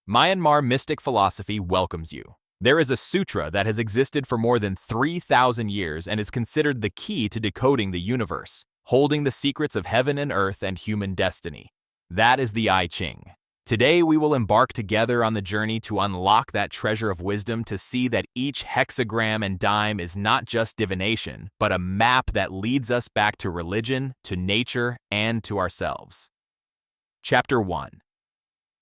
Myanmar mystic philosophy welcomes you. There is a sutra that has existed for more than 3,000 years and is considered the key to decoding the universe, holding the secrets of heaven and earth and human destiny. That is the I Ching. Today we will embark together on the journey to unlock that treasure of wisdom, to see that each hexagram and dime is not just divination, but a map that leads us back to religion, to nature, and to ourselves. Chapter 1.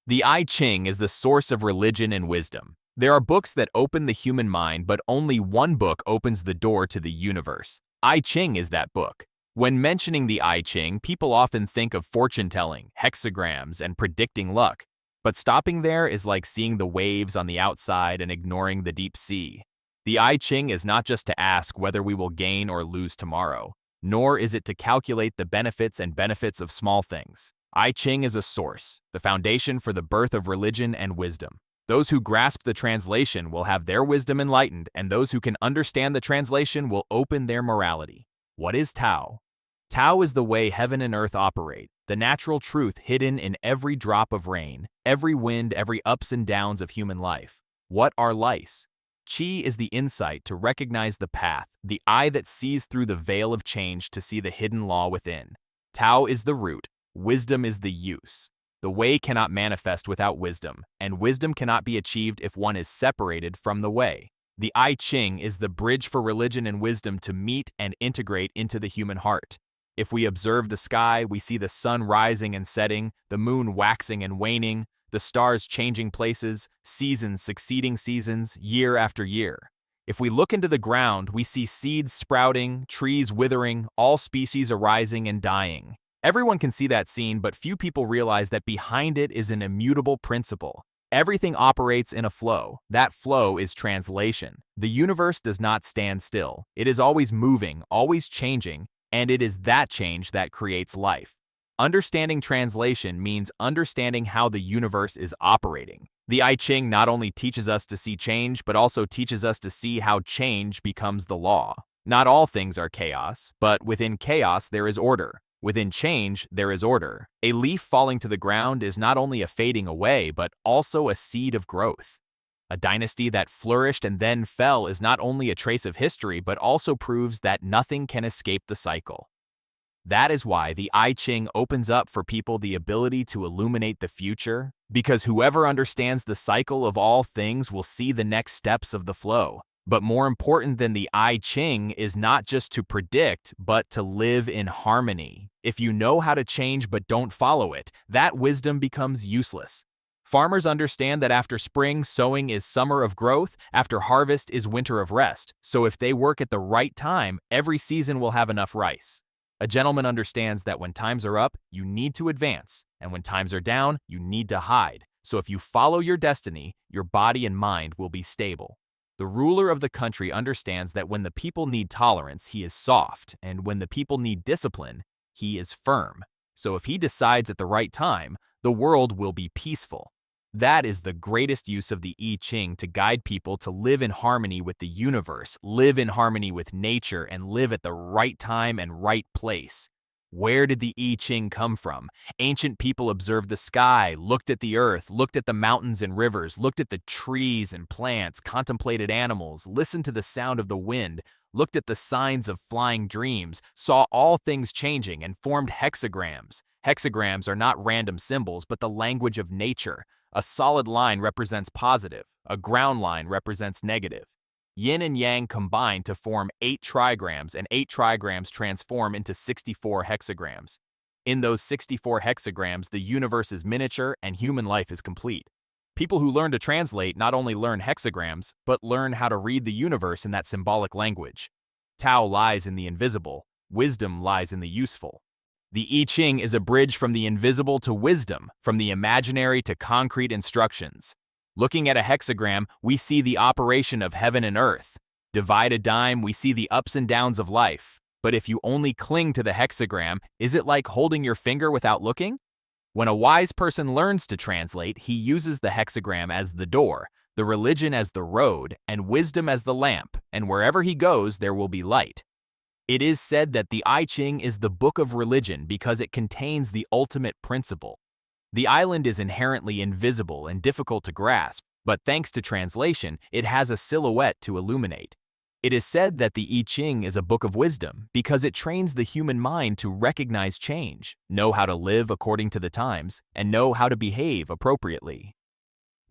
The I Ching is the source of religion and wisdom. There are books that open the human mind, but only one book opens the door to the universe. I Ching is that book. When mentioning the I Ching, people often think of fortune-telling, hexagrams, and predicting luck. But stopping there is like seeing the waves on the outside and ignoring the deep sea. The I Ching is not just to ask whether we will gain or lose tomorrow, nor is it to calculate the benefits of small things. I Ching is a source, the foundation for the birth of religion and wisdom. Those who grasp the translation will have their wisdom enlightened, and those who can understand the translation will open their morality. What is Tao? Tao is the way heaven and earth operate, the natural truth hidden in every drop of rain, every wind, every ups and downs of human life. What are lice? Qi is the insight to recognize the path, the eye that sees through the veil of change to see the hidden law within. Tao is the root, wisdom is the use. The way cannot manifest without wisdom, and wisdom cannot be achieved if one is separated from the way. The I Ching is the bridge for religion and wisdom to meet and integrate into the human heart. If we observe the sky, we see the sun rising and setting, the moon waxing and waning, the stars changing places, seasons succeeding seasons, year after year. If we look into the ground, we see seeds sprouting, trees withering, all species arising and dying. Everyone can see that scene, but few people realize that behind it is an immutable principle. Everything operates in a flow. That flow is translation. The universe does not stand still. It is always moving, always changing, and it is that change that creates life. Understanding translation means understanding how the universe is operating. The I Ching not only teaches us to see change, but also teaches us to see how change becomes the law. Not all things are chaos, but within chaos there is order. Within change, there is order. A leaf falling to the ground is not only a fading away, but also a seed of growth. A dynasty that flourished and then fell is not only a trace of history, but also proves that nothing can escape the cycle. That is why the I Ching opens up for people the ability to illuminate the future, because whoever understands the cycle of all things will see the next steps of the flow. But more important than the I Ching is not just to predict, but to live in harmony. If you know how to change but don't follow it, that wisdom becomes useless. Farmers understand that after spring, sowing is summer of growth, after harvest is winter of rest. So if they work at the right time, every season will have enough rice. A gentleman understands that when times are up, you need to advance, and when times are down, you need to hide. So if you follow your destiny, your body and mind will be stable. The ruler of the country understands that when the people need tolerance, he is soft, and when the people need discipline, he is firm. So if he decides at the right time, the world will be peaceful. That is the greatest use of the I Ching, to guide people to live in harmony with the universe, live in harmony with nature, and live at the right time and right place. Where did the I Ching come from? Ancient people observed the sky, looked at the earth, looked at the mountains and rivers, looked at the trees and plants, contemplated animals, listened to the sound of the wind, looked at the signs of flying dreams, saw all things changing, and formed hexagrams. Hexagrams are not random symbols, but the language of nature. A solid line represents positive, a ground line represents negative. Yin and Yang combine to form 8 trigrams, and 8 trigrams transform into 64 hexagrams. In those 64 hexagrams, the universe is miniature and human life is complete. People who learn to translate not only learn hexagrams, but learn how to read the universe in that symbolic language. Tao lies in the invisible, wisdom lies in the useful. The I Ching is a bridge from the invisible to wisdom, from the imaginary to concrete instructions. Looking at a hexagram, we see the operation of heaven and earth. Divide a dime, we see the ups and downs of life. But if you only cling to the hexagram, is it like holding your finger without looking? When a wise person learns to translate, he uses the hexagram as the door, the religion as the road, and wisdom as the lamp, and wherever he goes, there will be light. It is said that the I Ching is the book of religion because it contains the ultimate principle. The island is inherently invisible and difficult to grasp, but thanks to translation, it has a silhouette to illuminate. It is said that the I Ching is a book of wisdom because it trains the human mind to recognize change, know how to live according to the times, and know how to behave appropriately.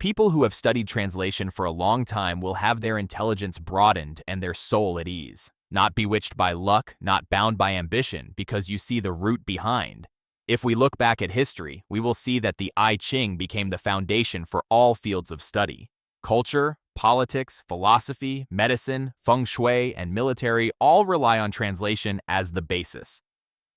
People who have studied translation for a long time will have their intelligence broadened and their soul at ease, not bewitched by luck, not bound by ambition, because you see the root behind. If we look back at history, we will see that the I Ching became the foundation for all fields of study. Culture, politics, philosophy, medicine, feng shui, and military all rely on translation as the basis.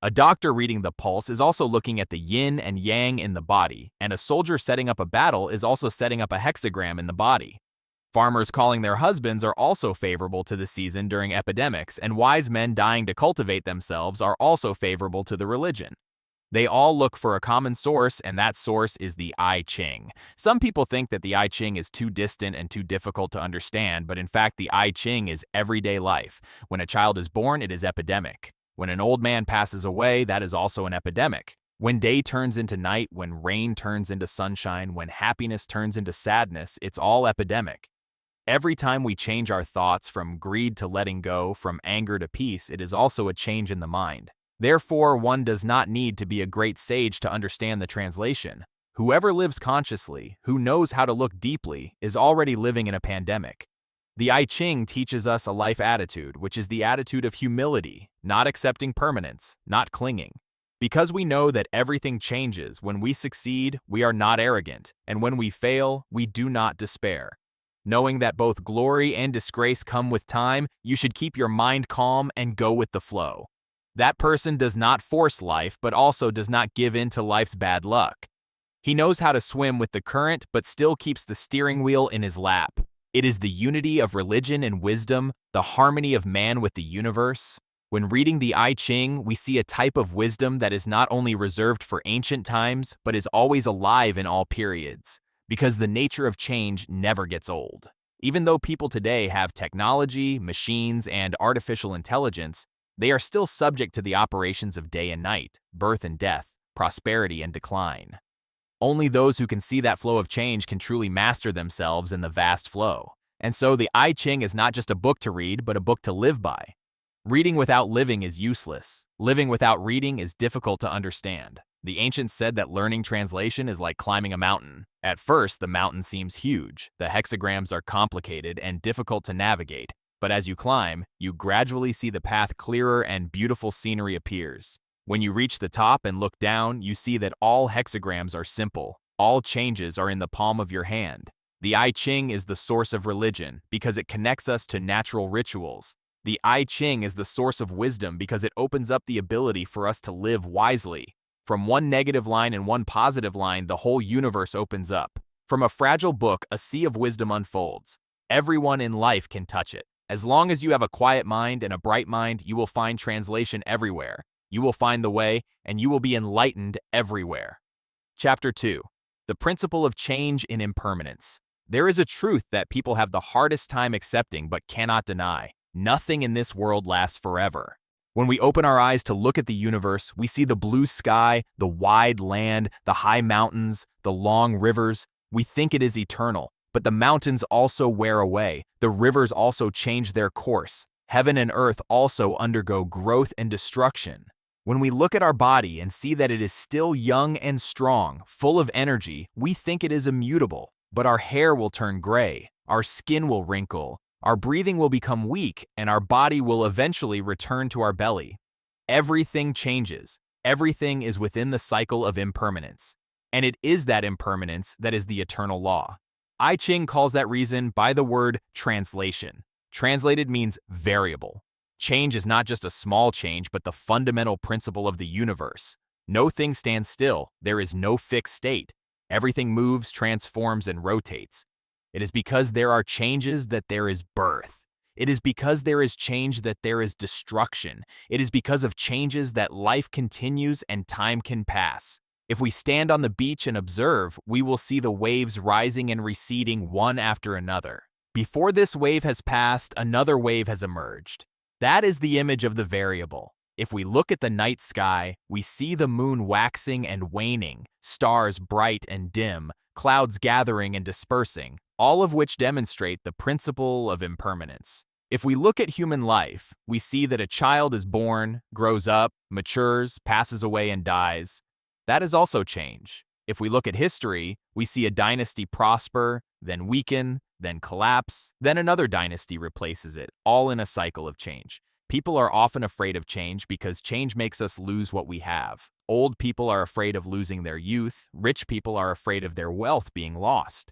A doctor reading the pulse is also looking at the yin and yang in the body, and a soldier setting up a battle is also setting up a hexagram in the body. Farmers calling their husbands are also favorable to the season during epidemics, and wise men dying to cultivate themselves are also favorable to the religion. They all look for a common source, and that source is the I Ching. Some people think that the I Ching is too distant and too difficult to understand, but in fact the I Ching is everyday life. When a child is born, it is epidemic. When an old man passes away, that is also an epidemic. When day turns into night, when rain turns into sunshine, when happiness turns into sadness, it's all epidemic. Every time we change our thoughts from greed to letting go, from anger to peace, it is also a change in the mind. Therefore, one does not need to be a great sage to understand the translation. Whoever lives consciously, who knows how to look deeply, is already living in a pandemic. The I Ching teaches us a life attitude, which is the attitude of humility, not accepting permanence, not clinging. Because we know that everything changes, when we succeed, we are not arrogant, and when we fail, we do not despair. Knowing that both glory and disgrace come with time, you should keep your mind calm and go with the flow. That person does not force life, but also does not give in to life's bad luck. He knows how to swim with the current, but still keeps the steering wheel in his lap. It is the unity of religion and wisdom, the harmony of man with the universe. When reading the I Ching, we see a type of wisdom that is not only reserved for ancient times, but is always alive in all periods, because the nature of change never gets old. Even though people today have technology, machines, and artificial intelligence, they are still subject to the operations of day and night, birth and death, prosperity and decline. Only those who can see that flow of change can truly master themselves in the vast flow. And so the I Ching is not just a book to read, but a book to live by. Reading without living is useless. Living without reading is difficult to understand. The ancients said that learning translation is like climbing a mountain. At first, the mountain seems huge. The hexagrams are complicated and difficult to navigate. But as you climb, you gradually see the path clearer and beautiful scenery appears. When you reach the top and look down, you see that all hexagrams are simple. All changes are in the palm of your hand. The I Ching is the source of religion because it connects us to natural rituals. The I Ching is the source of wisdom because it opens up the ability for us to live wisely. From one negative line and one positive line, the whole universe opens up. From a fragile book, a sea of wisdom unfolds. Everyone in life can touch it. As long as you have a quiet mind and a bright mind, you will find translation everywhere. You will find the way, and you will be enlightened everywhere. Chapter 2. The Principle of Change in Impermanence. There is a truth that people have the hardest time accepting but cannot deny. Nothing in this world lasts forever. When we open our eyes to look at the universe, we see the blue sky, the wide land, the high mountains, the long rivers. We think it is eternal. But the mountains also wear away. The rivers also change their course. Heaven and earth also undergo growth and destruction. When we look at our body and see that it is still young and strong, full of energy, we think it is immutable. But our hair will turn gray, our skin will wrinkle, our breathing will become weak, and our body will eventually return to our belly. Everything changes. Everything is within the cycle of impermanence. And it is that impermanence that is the eternal law. I Ching calls that reason by the word translation. Translated means variable. Change is not just a small change, but the fundamental principle of the universe. No thing stands still. There is no fixed state. Everything moves, transforms, and rotates. It is because there are changes that there is birth. It is because there is change that there is destruction. It is because of changes that life continues and time can pass. If we stand on the beach and observe, we will see the waves rising and receding one after another. Before this wave has passed, another wave has emerged. That is the image of the variable. If we look at the night sky, we see the moon waxing and waning, stars bright and dim, clouds gathering and dispersing, all of which demonstrate the principle of impermanence. If we look at human life, we see that a child is born, grows up, matures, passes away, and dies. That is also change. If we look at history, we see a dynasty prosper, then weaken, then collapse, then another dynasty replaces it, all in a cycle of change. People are often afraid of change because change makes us lose what we have. Old people are afraid of losing their youth. Rich people are afraid of their wealth being lost.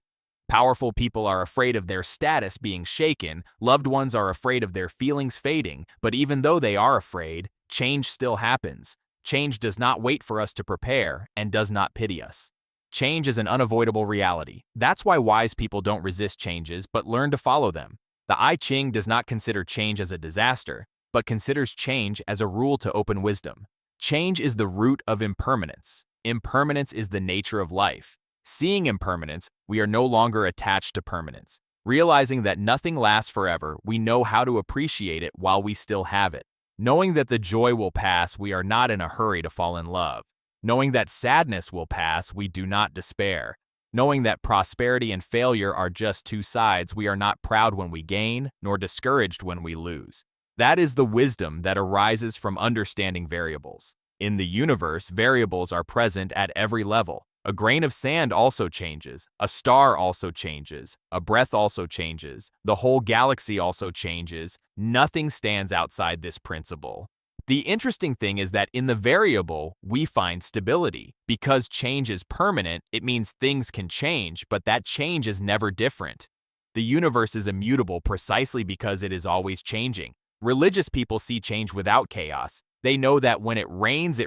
Powerful people are afraid of their status being shaken. Loved ones are afraid of their feelings fading. But even though they are afraid, change still happens. Change does not wait for us to prepare and does not pity us. Change is an unavoidable reality. That's why wise people don't resist changes but learn to follow them. The I Ching does not consider change as a disaster, but considers change as a rule to open wisdom. Change is the root of impermanence. Impermanence is the nature of life. Seeing impermanence, we are no longer attached to permanence. Realizing that nothing lasts forever, we know how to appreciate it while we still have it. Knowing that the joy will pass, we are not in a hurry to fall in love. Knowing that sadness will pass, we do not despair. Knowing that prosperity and failure are just two sides, we are not proud when we gain, nor discouraged when we lose. That is the wisdom that arises from understanding variables. In the universe, variables are present at every level. A grain of sand also changes, a star also changes, a breath also changes, the whole galaxy also changes. Nothing stands outside this principle. The interesting thing is that in the variable, we find stability. Because change is permanent, it means things can change, but that change is never different. The universe is immutable precisely because it is always changing. Religious people see change without chaos. They know that when it rains,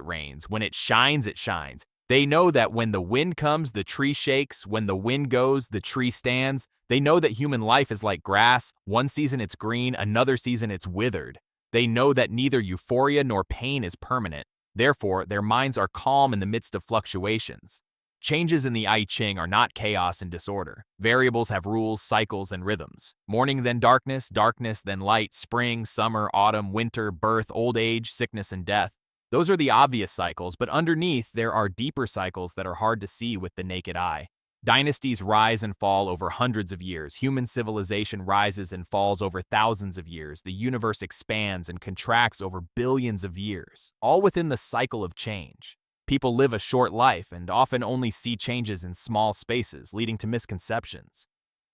when it shines, it shines. They know that when the wind comes, the tree shakes. When the wind goes, the tree stands. They know that human life is like grass. One season it's green, another season it's withered. They know that neither euphoria nor pain is permanent. Therefore, their minds are calm in the midst of fluctuations. Changes in the I Ching are not chaos and disorder. Variables have rules, cycles, and rhythms. Morning then darkness, darkness then light, spring, summer, autumn, winter, birth, old age, sickness, and death. Those are the obvious cycles, but underneath there are deeper cycles that are hard to see with the naked eye. Dynasties rise and fall over hundreds of years. Human civilization rises and falls over thousands of years. The universe expands and contracts over billions of years, all within the cycle of change. People live a short life and often only see changes in small spaces, leading to misconceptions.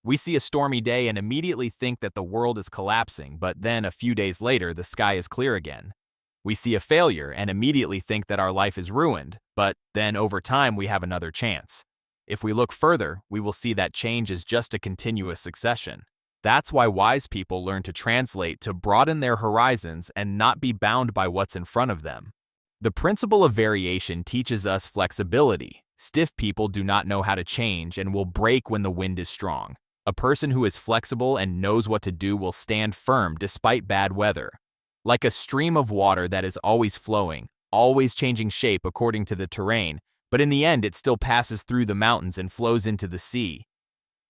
We see a stormy day and immediately think that the world is collapsing, but then a few days later, the sky is clear again. We see a failure and immediately think that our life is ruined, but then over time we have another chance. If we look further, we will see that change is just a continuous succession. That's why wise people learn to translate to broaden their horizons and not be bound by what's in front of them. The principle of variation teaches us flexibility. Stiff people do not know how to change and will break when the wind is strong. A person who is flexible and knows what to do will stand firm despite bad weather. Like a stream of water that is always flowing, always changing shape according to the terrain, but in the end it still passes through the mountains and flows into the sea.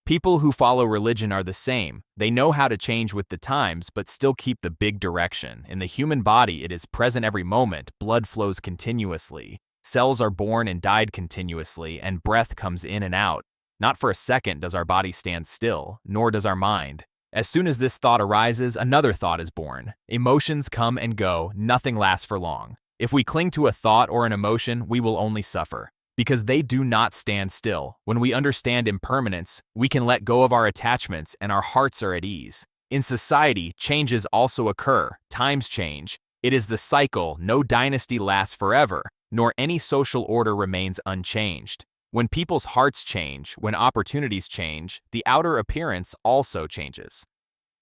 People who follow religion are the same. They know how to change with the times, but still keep the big direction. In the human body, it is present every moment. Blood flows continuously. Cells are born and died continuously, and breath comes in and out. Not for a second does our body stand still, nor does our mind. As soon as this thought arises, another thought is born. Emotions come and go. Nothing lasts for long. If we cling to a thought or an emotion, we will only suffer. Because they do not stand still. When we understand impermanence, we can let go of our attachments and our hearts are at ease. In society, changes also occur. Times change. It is the cycle. No dynasty lasts forever, nor any social order remains unchanged. When people's hearts change, when opportunities change, the outer appearance also changes.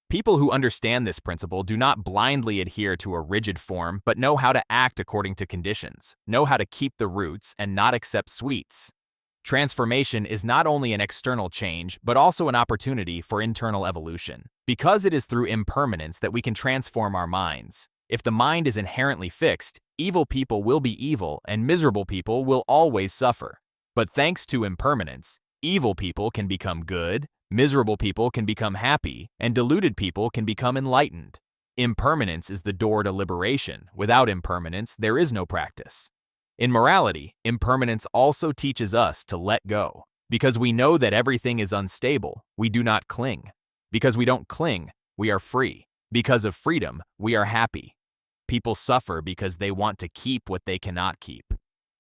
People who understand this principle do not blindly adhere to a rigid form, but know how to act according to conditions, know how to keep the roots and not accept sweets. Transformation is not only an external change, but also an opportunity for internal evolution. Because it is through impermanence that we can transform our minds. If the mind is inherently fixed, evil people will be evil and miserable people will always suffer. But thanks to impermanence, evil people can become good, miserable people can become happy, and deluded people can become enlightened. Impermanence is the door to liberation. Without impermanence, there is no practice. In morality, impermanence also teaches us to let go. Because we know that everything is unstable, we do not cling. Because we don't cling, we are free. Because of freedom, we are happy. People suffer because they want to keep what they cannot keep.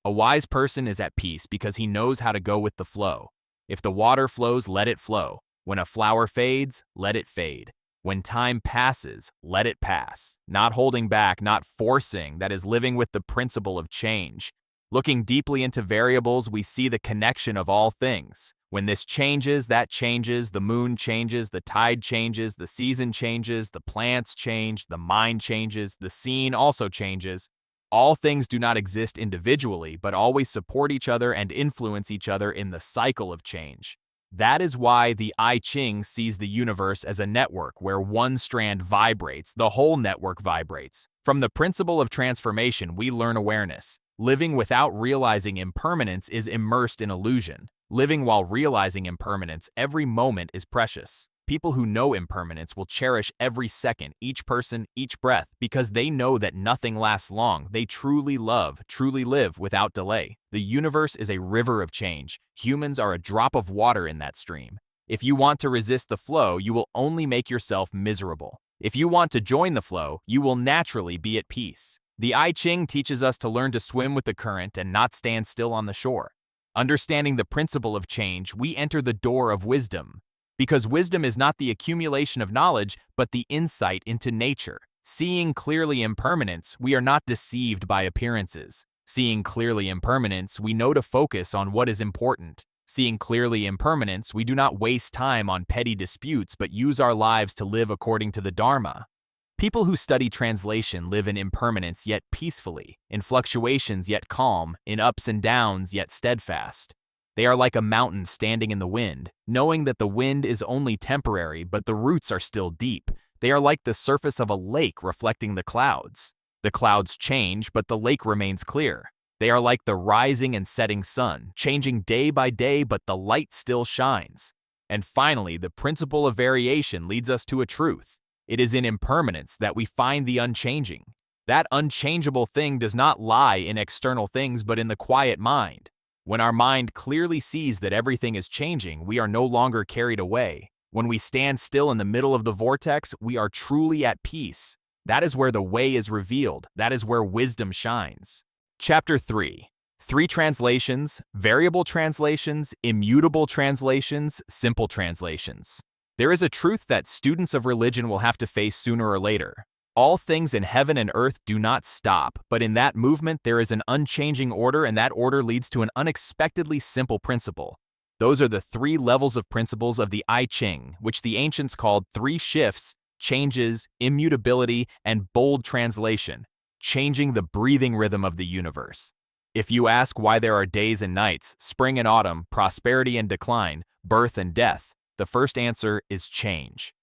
A wise person is at peace because he knows how to go with the flow. If the water flows, let it flow. When a flower fades, let it fade. When time passes, let it pass. Not holding back, not forcing, that is living with the principle of change. Looking deeply into variables, we see the connection of all things. When this changes, that changes, the moon changes, the tide changes, the season changes, the plants change, the mind changes, the scene also changes. All things do not exist individually, but always support each other and influence each other in the cycle of change. That is why the I Ching sees the universe as a network where one strand vibrates, the whole network vibrates. From the principle of transformation, we learn awareness. Living without realizing impermanence is immersed in illusion. Living while realizing impermanence, every moment is precious. People who know impermanence will cherish every second, each person, each breath, because they know that nothing lasts long. They truly love, truly live without delay. The universe is a river of change. Humans are a drop of water in that stream. If you want to resist the flow, you will only make yourself miserable. If you want to join the flow, you will naturally be at peace. The I Ching teaches us to learn to swim with the current and not stand still on the shore. Understanding the principle of change, we enter the door of wisdom. Because wisdom is not the accumulation of knowledge, but the insight into nature. Seeing clearly impermanence, we are not deceived by appearances. Seeing clearly impermanence, we know to focus on what is important. Seeing clearly impermanence, we do not waste time on petty disputes, but use our lives to live according to the Dharma. People who study translation live in impermanence yet peacefully, in fluctuations yet calm, in ups and downs yet steadfast. They are like a mountain standing in the wind, knowing that the wind is only temporary, but the roots are still deep. They are like the surface of a lake reflecting the clouds. The clouds change, but the lake remains clear. They are like the rising and setting sun, changing day by day, but the light still shines. And finally, the principle of variation leads us to a truth. It is in impermanence that we find the unchanging. That unchangeable thing does not lie in external things, but in the quiet mind. When our mind clearly sees that everything is changing, we are no longer carried away. When we stand still in the middle of the vortex, we are truly at peace. That is where the way is revealed. That is where wisdom shines. Chapter 3. 3 translations, variable translations, immutable translations, simple translations. There is a truth that students of religion will have to face sooner or later. All things in heaven and earth do not stop, but in that movement there is an unchanging order, and that order leads to an unexpectedly simple principle. Those are the 3 levels of principles of the I Ching, which the ancients called 3 shifts, changes, immutability, and bold translation, changing the breathing rhythm of the universe. If you ask why there are days and nights, spring and autumn, prosperity and decline, birth and death, the first answer is change.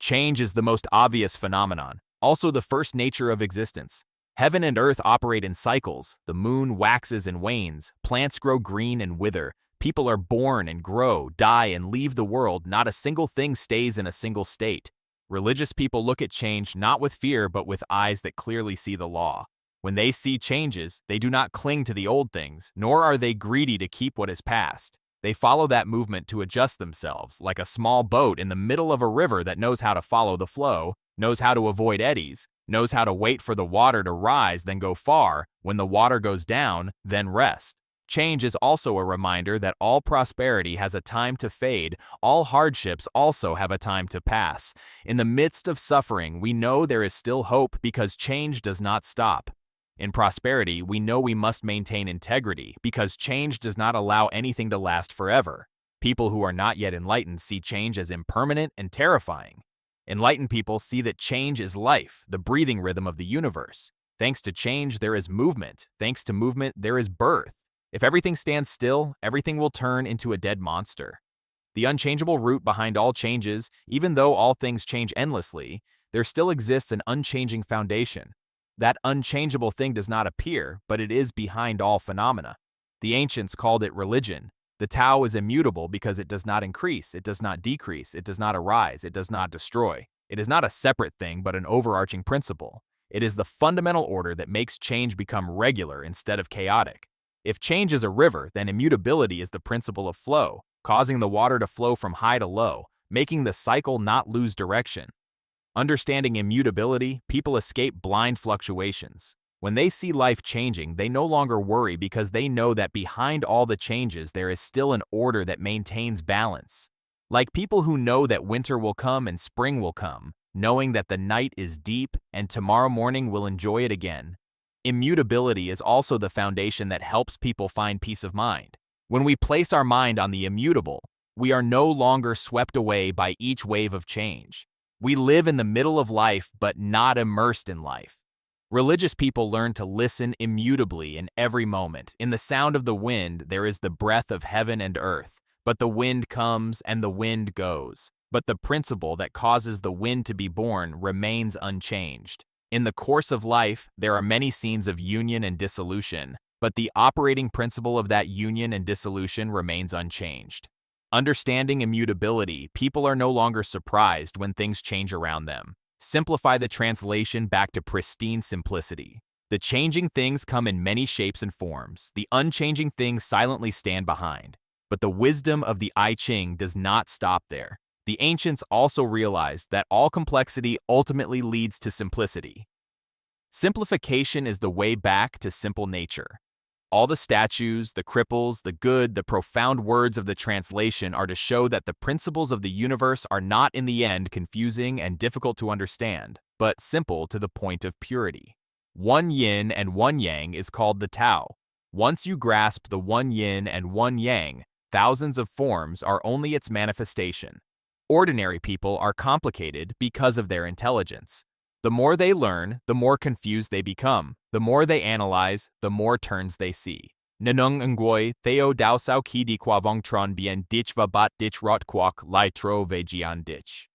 Change is the most obvious phenomenon. Also the first nature of existence. Heaven and earth operate in cycles. The moon waxes and wanes. Plants grow green and wither. People are born and grow, die and leave the world. Not a single thing stays in a single state. Religious people look at change not with fear, but with eyes that clearly see the law. When they see changes, they do not cling to the old things, nor are they greedy to keep what is past. They follow that movement to adjust themselves, like a small boat in the middle of a river that knows how to follow the flow, knows how to avoid eddies, knows how to wait for the water to rise, then go far, when the water goes down, then rest. Change is also a reminder that all prosperity has a time to fade, all hardships also have a time to pass. In the midst of suffering, we know there is still hope because change does not stop. In prosperity, we know we must maintain integrity because change does not allow anything to last forever. People who are not yet enlightened see change as impermanent and terrifying. Enlightened people see that change is life, the breathing rhythm of the universe. Thanks to change, there is movement. Thanks to movement, there is birth. If everything stands still, everything will turn into a dead monster. The unchangeable root behind all changes, even though all things change endlessly, there still exists an unchanging foundation. That unchangeable thing does not appear, but it is behind all phenomena. The ancients called it religion. The Tao is immutable because it does not increase, it does not decrease, it does not arise, it does not destroy. It is not a separate thing but an overarching principle. It is the fundamental order that makes change become regular instead of chaotic. If change is a river, then immutability is the principle of flow, causing the water to flow from high to low, making the cycle not lose direction. Understanding immutability, people escape blind fluctuations. When they see life changing, they no longer worry because they know that behind all the changes there is still an order that maintains balance. Like people who know that winter will come and spring will come, knowing that the night is deep and tomorrow morning will enjoy it again. Immutability is also the foundation that helps people find peace of mind. When we place our mind on the immutable, we are no longer swept away by each wave of change. We live in the middle of life but not immersed in life. Religious people learn to listen immutably in every moment. In the sound of the wind, there is the breath of heaven and earth. But the wind comes and the wind goes. But the principle that causes the wind to be born remains unchanged. In the course of life, there are many scenes of union and dissolution, but the operating principle of that union and dissolution remains unchanged. Understanding immutability, people are no longer surprised when things change around them. Simplify the translation back to pristine simplicity. The changing things come in many shapes and forms. The unchanging things silently stand behind. But the wisdom of the I Ching does not stop there. The ancients also realized that all complexity ultimately leads to simplicity. Simplification is the way back to simple nature. All the statues, the cripples, the good, the profound words of the translation are to show that the principles of the universe are not in the end confusing and difficult to understand, but simple to the point of purity. One yin and one yang is called the Tao. Once you grasp the one yin and one yang, thousands of forms are only its manifestation. Ordinary people are complicated because of their intelligence. The more they learn, the more confused they become. The more they analyze, the more turns they see. Nanung ngoi theo dao sao ki di qua vong tron bien dich va bat dich rot quoc lai tro ve jian dich.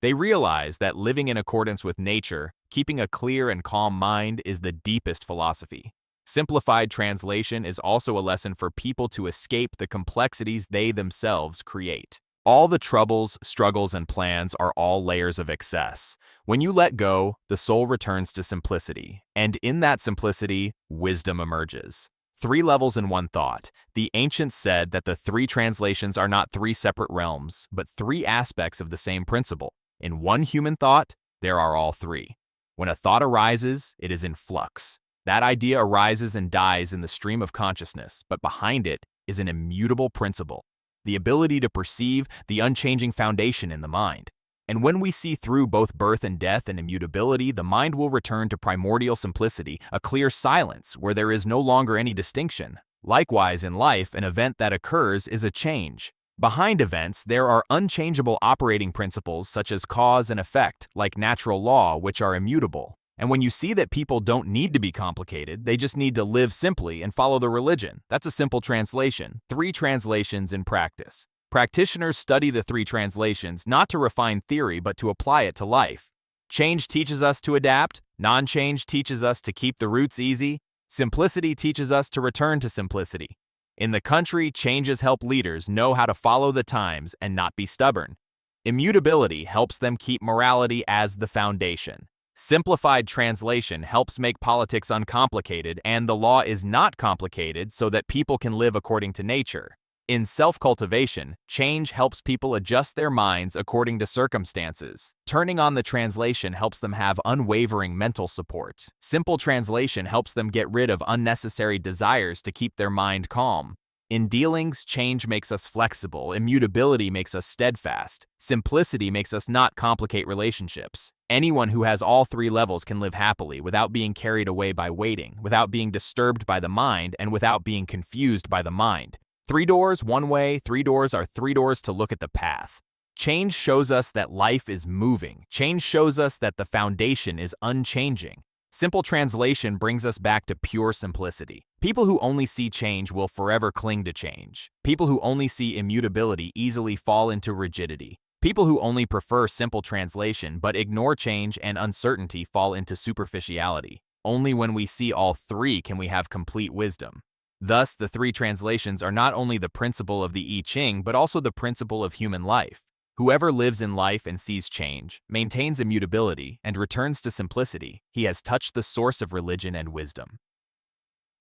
They realize that living in accordance with nature, keeping a clear and calm mind is the deepest philosophy. Simplified translation is also a lesson for people to escape the complexities they themselves create. All the troubles, struggles, and plans are all layers of excess. When you let go, the soul returns to simplicity, and in that simplicity, wisdom emerges. 3 levels in one thought. The ancients said that the 3 translations are not 3 separate realms, but 3 aspects of the same principle. In one human thought, there are all 3. When a thought arises, it is in flux. That idea arises and dies in the stream of consciousness, but behind it is an immutable principle. The ability to perceive the unchanging foundation in the mind. And when we see through both birth and death and immutability, the mind will return to primordial simplicity, a clear silence where there is no longer any distinction. Likewise, in life, an event that occurs is a change. Behind events, there are unchangeable operating principles such as cause and effect, like natural law, which are immutable. And when you see that people don't need to be complicated, they just need to live simply and follow the religion. That's a simple translation. 3 translations in practice. Practitioners study the 3 translations not to refine theory but to apply it to life. Change teaches us to adapt. Non-change teaches us to keep the roots easy. Simplicity teaches us to return to simplicity. In the country, changes help leaders know how to follow the times and not be stubborn. Immutability helps them keep morality as the foundation. Simplified translation helps make politics uncomplicated, and the law is not complicated so that people can live according to nature. In self-cultivation, change helps people adjust their minds according to circumstances. Turning on the translation helps them have unwavering mental support. Simple translation helps them get rid of unnecessary desires to keep their mind calm. In dealings, change makes us flexible, immutability makes us steadfast, simplicity makes us not complicate relationships. Anyone who has all 3 levels can live happily without being carried away by waiting, without being disturbed by the mind, and without being confused by the mind. 3 doors, one way, 3 doors are 3 doors to look at the path. Change shows us that life is moving. Change shows us that the foundation is unchanging. Simple translation brings us back to pure simplicity. People who only see change will forever cling to change. People who only see immutability easily fall into rigidity. People who only prefer simple translation but ignore change and uncertainty fall into superficiality. Only when we see all 3 can we have complete wisdom. Thus, the 3 translations are not only the principle of the I Ching but also the principle of human life. Whoever lives in life and sees change, maintains immutability, and returns to simplicity, he has touched the source of religion and wisdom.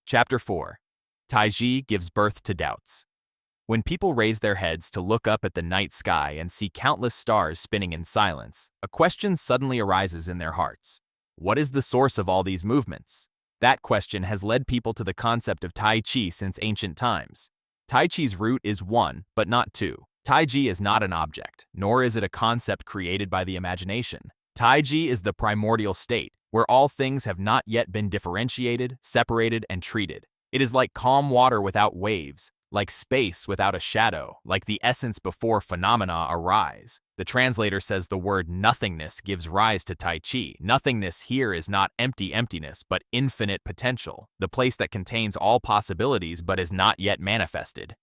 Chapter 4. Tai Chi gives birth to doubts. When people raise their heads to look up at the night sky and see countless stars spinning in silence, a question suddenly arises in their hearts. What is the source of all these movements? That question has led people to the concept of Tai Chi since ancient times. Tai Chi's root is one, but not two. Tai Chi is not an object, nor is it a concept created by the imagination. Tai Chi is the primordial state, where all things have not yet been differentiated, separated, and treated. It is like calm water without waves, like space without a shadow, like the essence before phenomena arise. The translator says the word nothingness gives rise to Tai Chi. Nothingness here is not empty emptiness, but infinite potential, the place that contains all possibilities but is not yet manifested.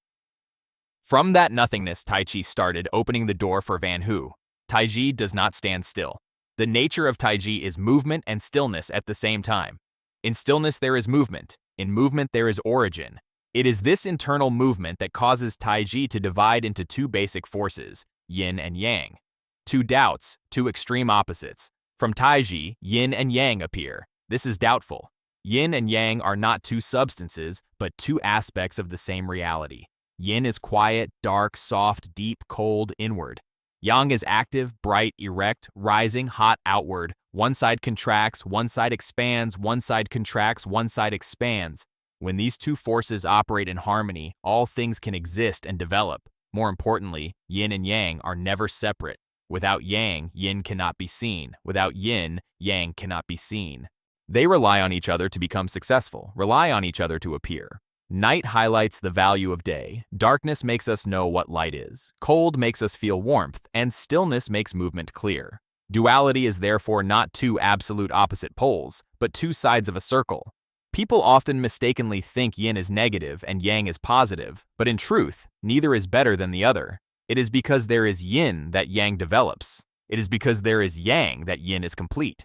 From that nothingness, Tai Chi started, opening the door for Van Hu. Tai Chi does not stand still. The nature of Tai Chi is movement and stillness at the same time. In stillness there is movement. In movement there is origin. It is this internal movement that causes Tai Chi to divide into two basic forces, yin and yang. Two doubts, two extreme opposites. From Tai Chi, yin and yang appear. This is doubtful. Yin and yang are not two substances, but two aspects of the same reality. Yin is quiet, dark, soft, deep, cold, inward. Yang is active, bright, erect, rising, hot, outward. One side contracts, one side expands, one side contracts, one side expands. When these two forces operate in harmony, all things can exist and develop. More importantly, yin and yang are never separate. Without yang, yin cannot be seen. Without yin, yang cannot be seen. They rely on each other to become successful, rely on each other to appear. Night highlights the value of day. Darkness makes us know what light is. Cold makes us feel warmth, and stillness makes movement clear. Duality is therefore not two absolute opposite poles, but two sides of a circle. People often mistakenly think yin is negative and yang is positive, but in truth, neither is better than the other. It is because there is yin that yang develops. It is because there is yang that yin is complete.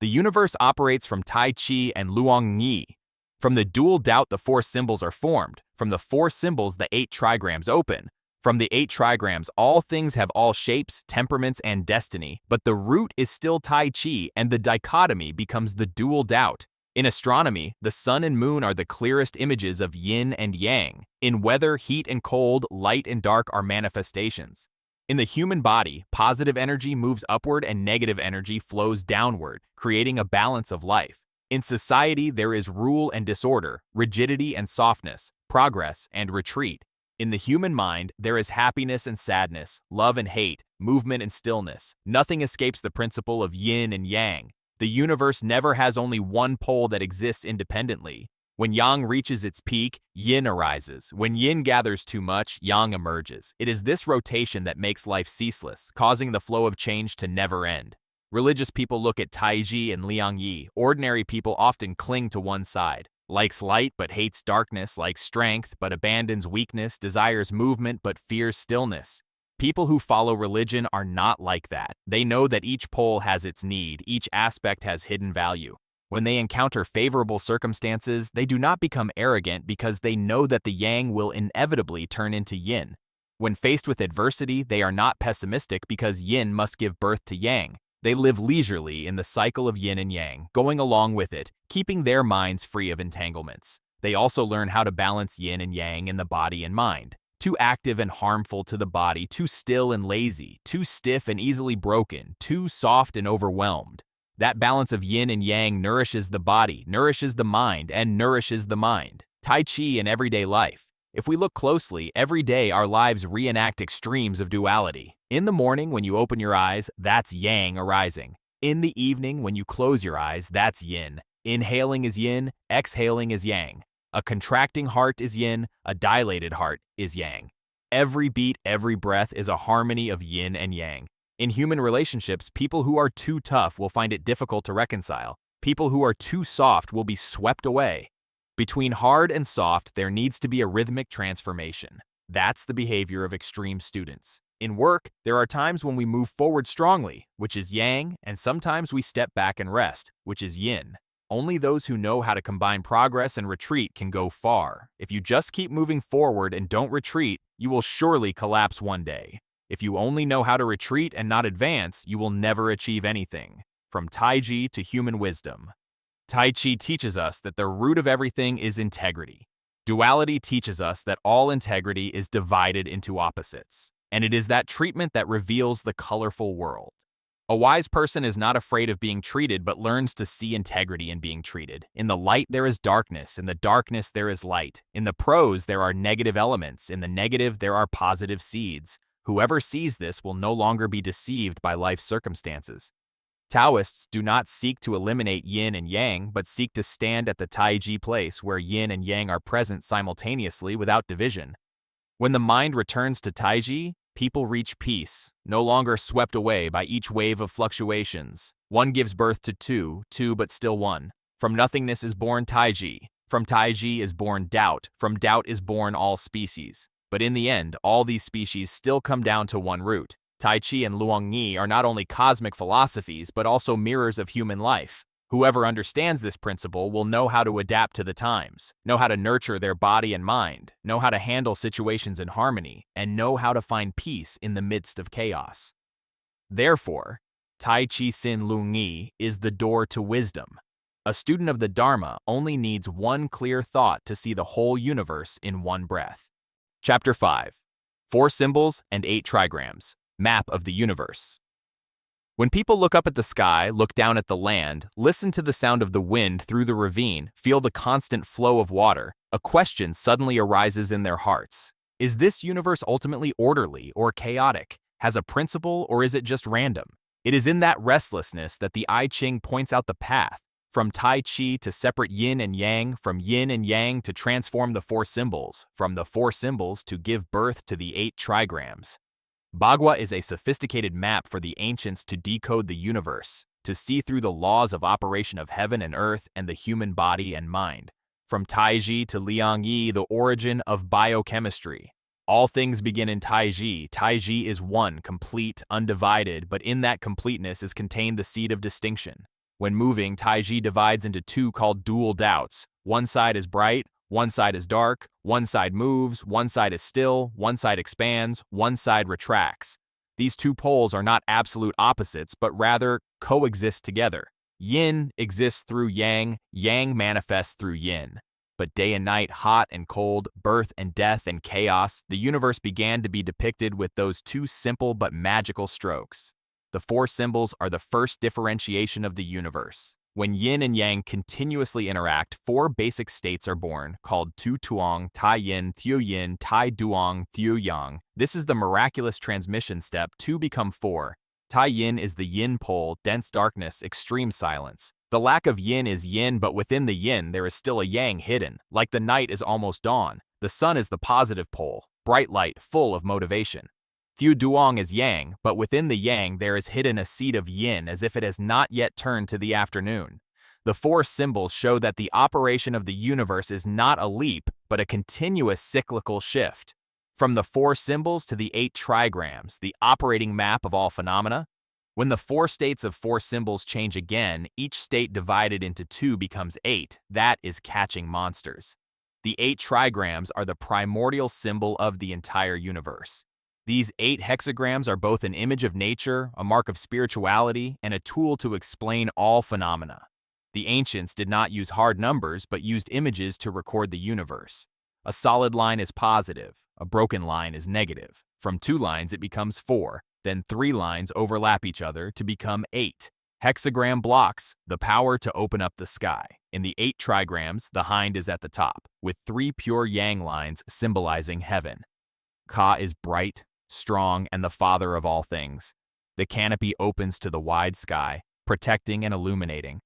The universe operates from Tai Chi and Luong Yi. From the dual doubt the four symbols are formed. From the four symbols the 8 trigrams open. From the 8 trigrams all things have all shapes, temperaments, and destiny, but the root is still Tai Chi and the dichotomy becomes the dual doubt. In astronomy, the sun and moon are the clearest images of yin and yang. In weather, heat and cold, light and dark are manifestations. In the human body, positive energy moves upward and negative energy flows downward, creating a balance of life. In society, there is rule and disorder, rigidity and softness, progress and retreat. In the human mind, there is happiness and sadness, love and hate, movement and stillness. Nothing escapes the principle of yin and yang. The universe never has only one pole that exists independently. When yang reaches its peak, yin arises. When yin gathers too much, yang emerges. It is this rotation that makes life ceaseless, causing the flow of change to never end. Religious people look at Tai Chi and Liang Yi. Ordinary people often cling to one side. Likes light but hates darkness, likes strength but abandons weakness, desires movement but fears stillness. People who follow religion are not like that. They know that each pole has its need, each aspect has hidden value. When they encounter favorable circumstances, they do not become arrogant because they know that the yang will inevitably turn into yin. When faced with adversity, they are not pessimistic because yin must give birth to yang. They live leisurely in the cycle of yin and yang, going along with it, keeping their minds free of entanglements. They also learn how to balance yin and yang in the body and mind. Too active and harmful to the body, too still and lazy, too stiff and easily broken, too soft and overwhelmed. That balance of yin and yang nourishes the body, nourishes the mind, and nourishes the mind. Tai Chi in everyday life. If we look closely, every day our lives reenact extremes of duality. In the morning when you open your eyes, that's yang arising. In the evening when you close your eyes, that's yin. Inhaling is yin, exhaling is yang. A contracting heart is yin, a dilated heart is yang. Every beat, every breath is a harmony of yin and yang. In human relationships, people who are too tough will find it difficult to reconcile. People who are too soft will be swept away. Between hard and soft, there needs to be a rhythmic transformation. That's the behavior of extreme students. In work, there are times when we move forward strongly, which is yang, and sometimes we step back and rest, which is yin. Only those who know how to combine progress and retreat can go far. If you just keep moving forward and don't retreat, you will surely collapse one day. If you only know how to retreat and not advance, you will never achieve anything. From Tai Chi to human wisdom. Tai Chi teaches us that the root of everything is integrity. Duality teaches us that all integrity is divided into opposites, and it is that treatment that reveals the colorful world. A wise person is not afraid of being treated but learns to see integrity in being treated. In the light there is darkness, in the darkness there is light. In the prose there are negative elements, in the negative there are positive seeds. Whoever sees this will no longer be deceived by life's circumstances. Taoists do not seek to eliminate yin and yang, but seek to stand at the Tai Chi place where yin and yang are present simultaneously without division. When the mind returns to Tai Chi, people reach peace, no longer swept away by each wave of fluctuations. One gives birth to two but still one. From nothingness is born Tai Chi. From Tai Chi is born doubt. From doubt is born all species. But in the end, all these species still come down to one root. Tai Chi and Luang Yi are not only cosmic philosophies, but also mirrors of human life. Whoever understands this principle will know how to adapt to the times, know how to nurture their body and mind, know how to handle situations in harmony, and know how to find peace in the midst of chaos. Therefore, Tai Chi Sin Lung Yi is the door to wisdom. A student of the Dharma only needs one clear thought to see the whole universe in one breath. Chapter 5. 4 Symbols and 8 Trigrams. Map of the universe. When people look up at the sky, look down at the land, listen to the sound of the wind through the ravine, feel the constant flow of water, a question suddenly arises in their hearts. Is this universe ultimately orderly or chaotic? Has a principle, or is it just random? It is in that restlessness that the I Ching points out the path, from Tai Chi to separate yin and yang, from yin and yang to transform the 4 symbols, from the 4 symbols to give birth to the 8 trigrams. Bagua is a sophisticated map for the ancients to decode the universe, to see through the laws of operation of heaven and earth and the human body and mind. From Tai Chi to Liang Yi, the origin of biochemistry. All things begin in Tai Chi. Tai Chi is one, complete, undivided, but in that completeness is contained the seed of distinction. When moving, Tai Chi divides into 2 called dual doubts. One side is bright, one side is dark, one side moves, one side is still, one side expands, one side retracts. These 2 poles are not absolute opposites, but rather coexist together. Yin exists through yang, yang manifests through yin. But day and night, hot and cold, birth and death and chaos, the universe began to be depicted with those 2 simple but magical strokes. The 4 symbols are the first differentiation of the universe. When yin and yang continuously interact, 4 basic states are born, called Tu Tuong, Tai Yin, Thiu Yin, Tai Duong, Thiu Yang. This is the miraculous transmission step. 2 become 4. Tai Yin is the yin pole, dense darkness, extreme silence. The lack of yin is yin, but within the yin there is still a yang hidden. Like the night is almost dawn. The sun is the positive pole, bright light, full of motivation. Thiu Duong is yang, but within the yang there is hidden a seed of yin as if it has not yet turned to the afternoon. The 4 symbols show that the operation of the universe is not a leap, but a continuous cyclical shift. From the 4 symbols to the 8 trigrams, the operating map of all phenomena. When the 4 states of 4 symbols change again, each state divided into 2 becomes 8. That is catching monsters. The 8 trigrams are the primordial symbol of the entire universe. These 8 hexagrams are both an image of nature, a mark of spirituality, and a tool to explain all phenomena. The ancients did not use hard numbers, but used images to record the universe. A solid line is positive, a broken line is negative. From 2 lines it becomes 4, then 3 lines overlap each other to become 8. Hexagram blocks the power to open up the sky. In the 8 trigrams, the hind is at the top, with 3 pure yang lines symbolizing heaven. Ka is bright, strong, and the father of all things. The canopy opens to the wide sky, protecting and illuminating.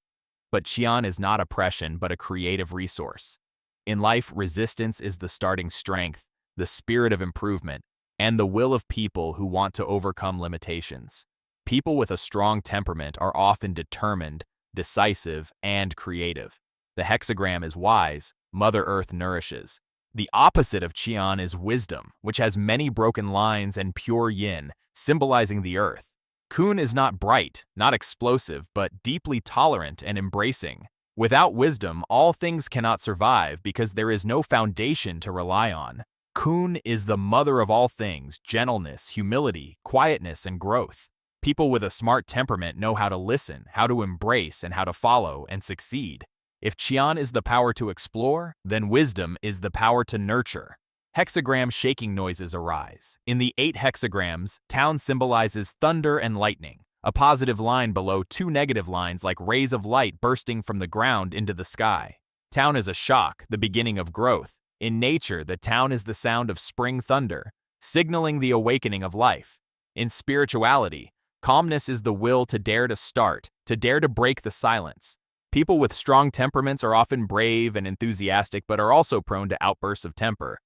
But Qian is not oppression, but a creative resource. In life, resistance is the starting strength, the spirit of improvement, and the will of people who want to overcome limitations. People with a strong temperament are often determined, decisive, and creative. The hexagram is wise, Mother Earth nourishes. The opposite of Qian is wisdom, which has many broken lines and pure yin, symbolizing the earth. Kun is not bright, not explosive, but deeply tolerant and embracing. Without wisdom, all things cannot survive because there is no foundation to rely on. Kun is the mother of all things: gentleness, humility, quietness, and growth. People with a smart temperament know how to listen, how to embrace, and how to follow and succeed. If Qian is the power to explore, then wisdom is the power to nurture. Hexagram shaking noises arise. In the 8 hexagrams, Tao symbolizes thunder and lightning, a positive line below 2 negative lines like rays of light bursting from the ground into the sky. Tao is a shock, the beginning of growth. In nature, the Tao is the sound of spring thunder, signaling the awakening of life. In spirituality, calmness is the will to dare to start, to dare to break the silence. People with strong temperaments are often brave and enthusiastic, but are also prone to outbursts of temper.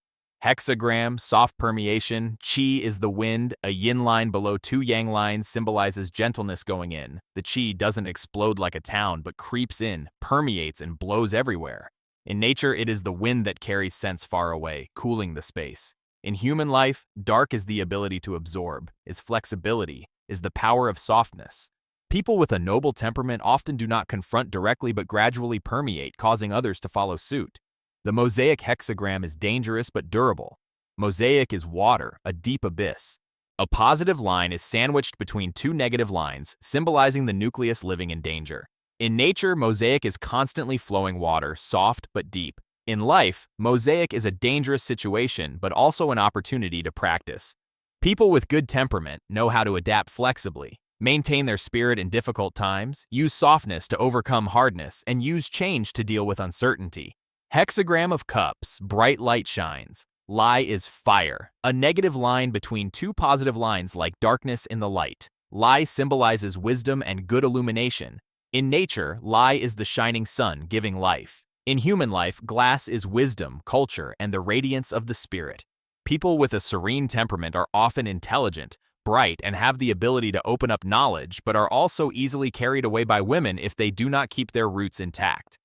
Hexagram, soft permeation, Qi is the wind, a yin line below 2 yang lines symbolizes gentleness going in. The Qi doesn't explode like a town, but creeps in, permeates, and blows everywhere. In nature, it is the wind that carries scents far away, cooling the space. In human life, dark is the ability to absorb, is flexibility, is the power of softness. People with a noble temperament often do not confront directly but gradually permeate, causing others to follow suit. The mosaic hexagram is dangerous but durable. Mosaic is water, a deep abyss. A positive line is sandwiched between 2 negative lines, symbolizing the nucleus living in danger. In nature, mosaic is constantly flowing water, soft but deep. In life, mosaic is a dangerous situation but also an opportunity to practice. People with good temperament know how to adapt flexibly, maintain their spirit in difficult times, use softness to overcome hardness, and use change to deal with uncertainty. Hexagram of cups, bright light shines. Lie is fire, a negative line between 2 positive lines like darkness in the light. Lie symbolizes wisdom and good illumination. In nature, lie is the shining sun giving life. In human life, glass is wisdom, culture, and the radiance of the spirit. People with a serene temperament are often intelligent, bright, and have the ability to open up knowledge, but are also easily carried away by women if they do not keep their roots intact.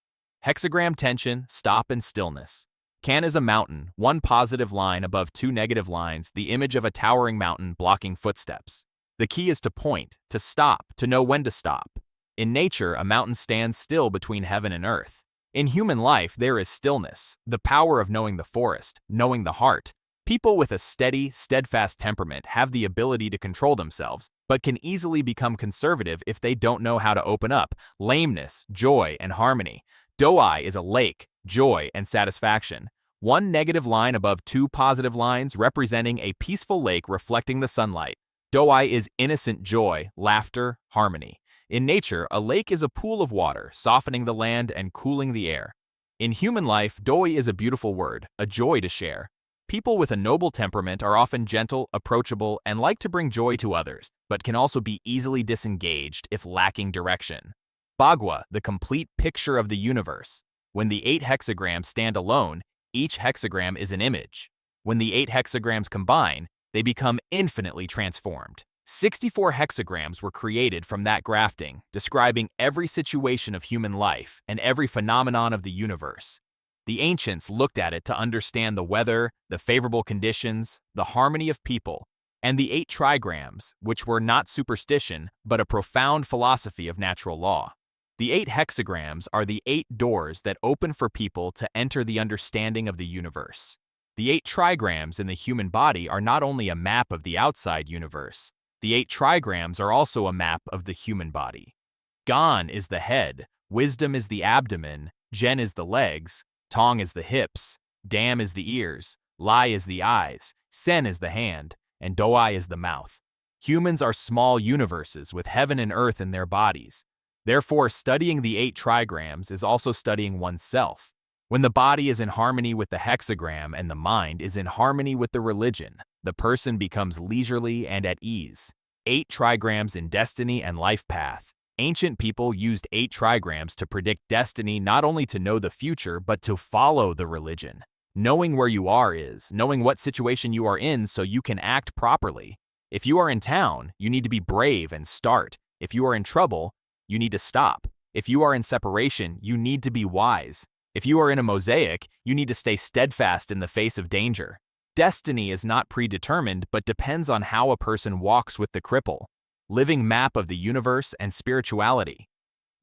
Hexagram tension, stop, and stillness. Can is a mountain, 1 positive line above 2 negative lines, the image of a towering mountain blocking footsteps. The key is to point, to stop, to know when to stop. In nature, a mountain stands still between heaven and earth. In human life, there is stillness, the power of knowing the forest, knowing the heart. People with a steady, steadfast temperament have the ability to control themselves, but can easily become conservative if they don't know how to open up. Lameness, joy, and harmony. Doi is a lake, joy, and satisfaction. 1 negative line above 2 positive lines representing a peaceful lake reflecting the sunlight. Doi is innocent joy, laughter, harmony. In nature, a lake is a pool of water, softening the land and cooling the air. In human life, doi is a beautiful word, a joy to share. People with a noble temperament are often gentle, approachable, and like to bring joy to others, but can also be easily disengaged if lacking direction. Bagua, the complete picture of the universe. When the 8 hexagrams stand alone, each hexagram is an image. When the 8 hexagrams combine, they become infinitely transformed. 64 hexagrams were created from that grafting, describing every situation of human life and every phenomenon of the universe. The ancients looked at it to understand the weather, the favorable conditions, the harmony of people, and the 8 trigrams, which were not superstition, but a profound philosophy of natural law. The 8 hexagrams are the 8 doors that open for people to enter the understanding of the universe. The 8 trigrams in the human body are not only a map of the outside universe, the 8 trigrams are also a map of the human body. Gan is the head, wisdom is the abdomen, Zhen is the legs, Tong is the hips, Dam is the ears, Lai is the eyes, Sen is the hand, and Doi is the mouth. Humans are small universes with heaven and earth in their bodies. Therefore, studying the 8 trigrams is also studying oneself. When the body is in harmony with the hexagram and the mind is in harmony with the religion, the person becomes leisurely and at ease. 8 trigrams in destiny and life path. Ancient people used 8 trigrams to predict destiny, not only to know the future, but to follow the religion. Knowing where you are is knowing what situation you are in so you can act properly. If you are in town, you need to be brave and start. If you are in trouble, you need to stop. If you are in separation, you need to be wise. If you are in a mosaic, you need to stay steadfast in the face of danger. Destiny is not predetermined, but depends on how a person walks with the cripple. Living map of the universe and spirituality.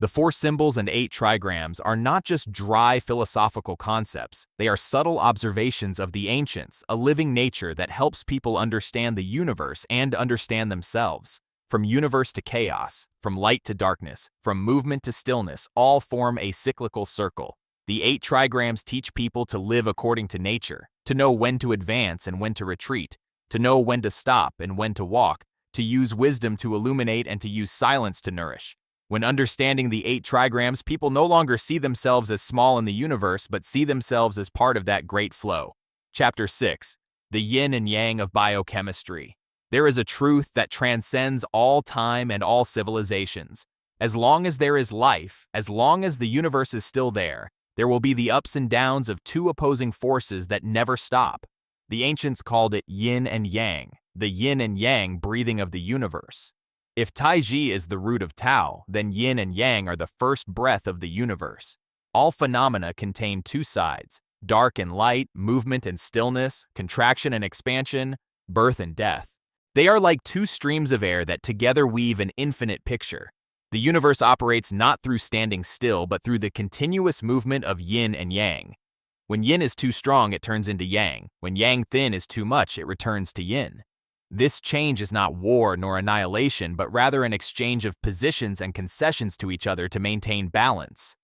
The four symbols and 8 trigrams are not just dry philosophical concepts, they are subtle observations of the ancients, a living nature that helps people understand the universe and understand themselves. From universe to chaos, from light to darkness, from movement to stillness, all form a cyclical circle. The 8 trigrams teach people to live according to nature, to know when to advance and when to retreat, to know when to stop and when to walk, to use wisdom to illuminate and to use silence to nourish. When understanding the 8 trigrams, people no longer see themselves as small in the universe, but see themselves as part of that great flow. Chapter 6. The Yin and Yang of Biochemistry. There is a truth that transcends all time and all civilizations. As long as there is life, as long as the universe is still there will be the ups and downs of two opposing forces that never stop. The ancients called it Yin and Yang, the Yin and Yang breathing of the universe. If Tai Chi is the root of Tao, then Yin and Yang are the first breath of the universe. All phenomena contain two sides, dark and light, movement and stillness, contraction and expansion, birth and death. They are like two streams of air that together weave an infinite picture. The universe operates not through standing still, but through the continuous movement of Yin and Yang. When Yin is too strong, it turns into Yang. When Yang thin is too much, it returns to Yin. This change is not war nor annihilation, but rather an exchange of positions and concessions to each other to maintain balance.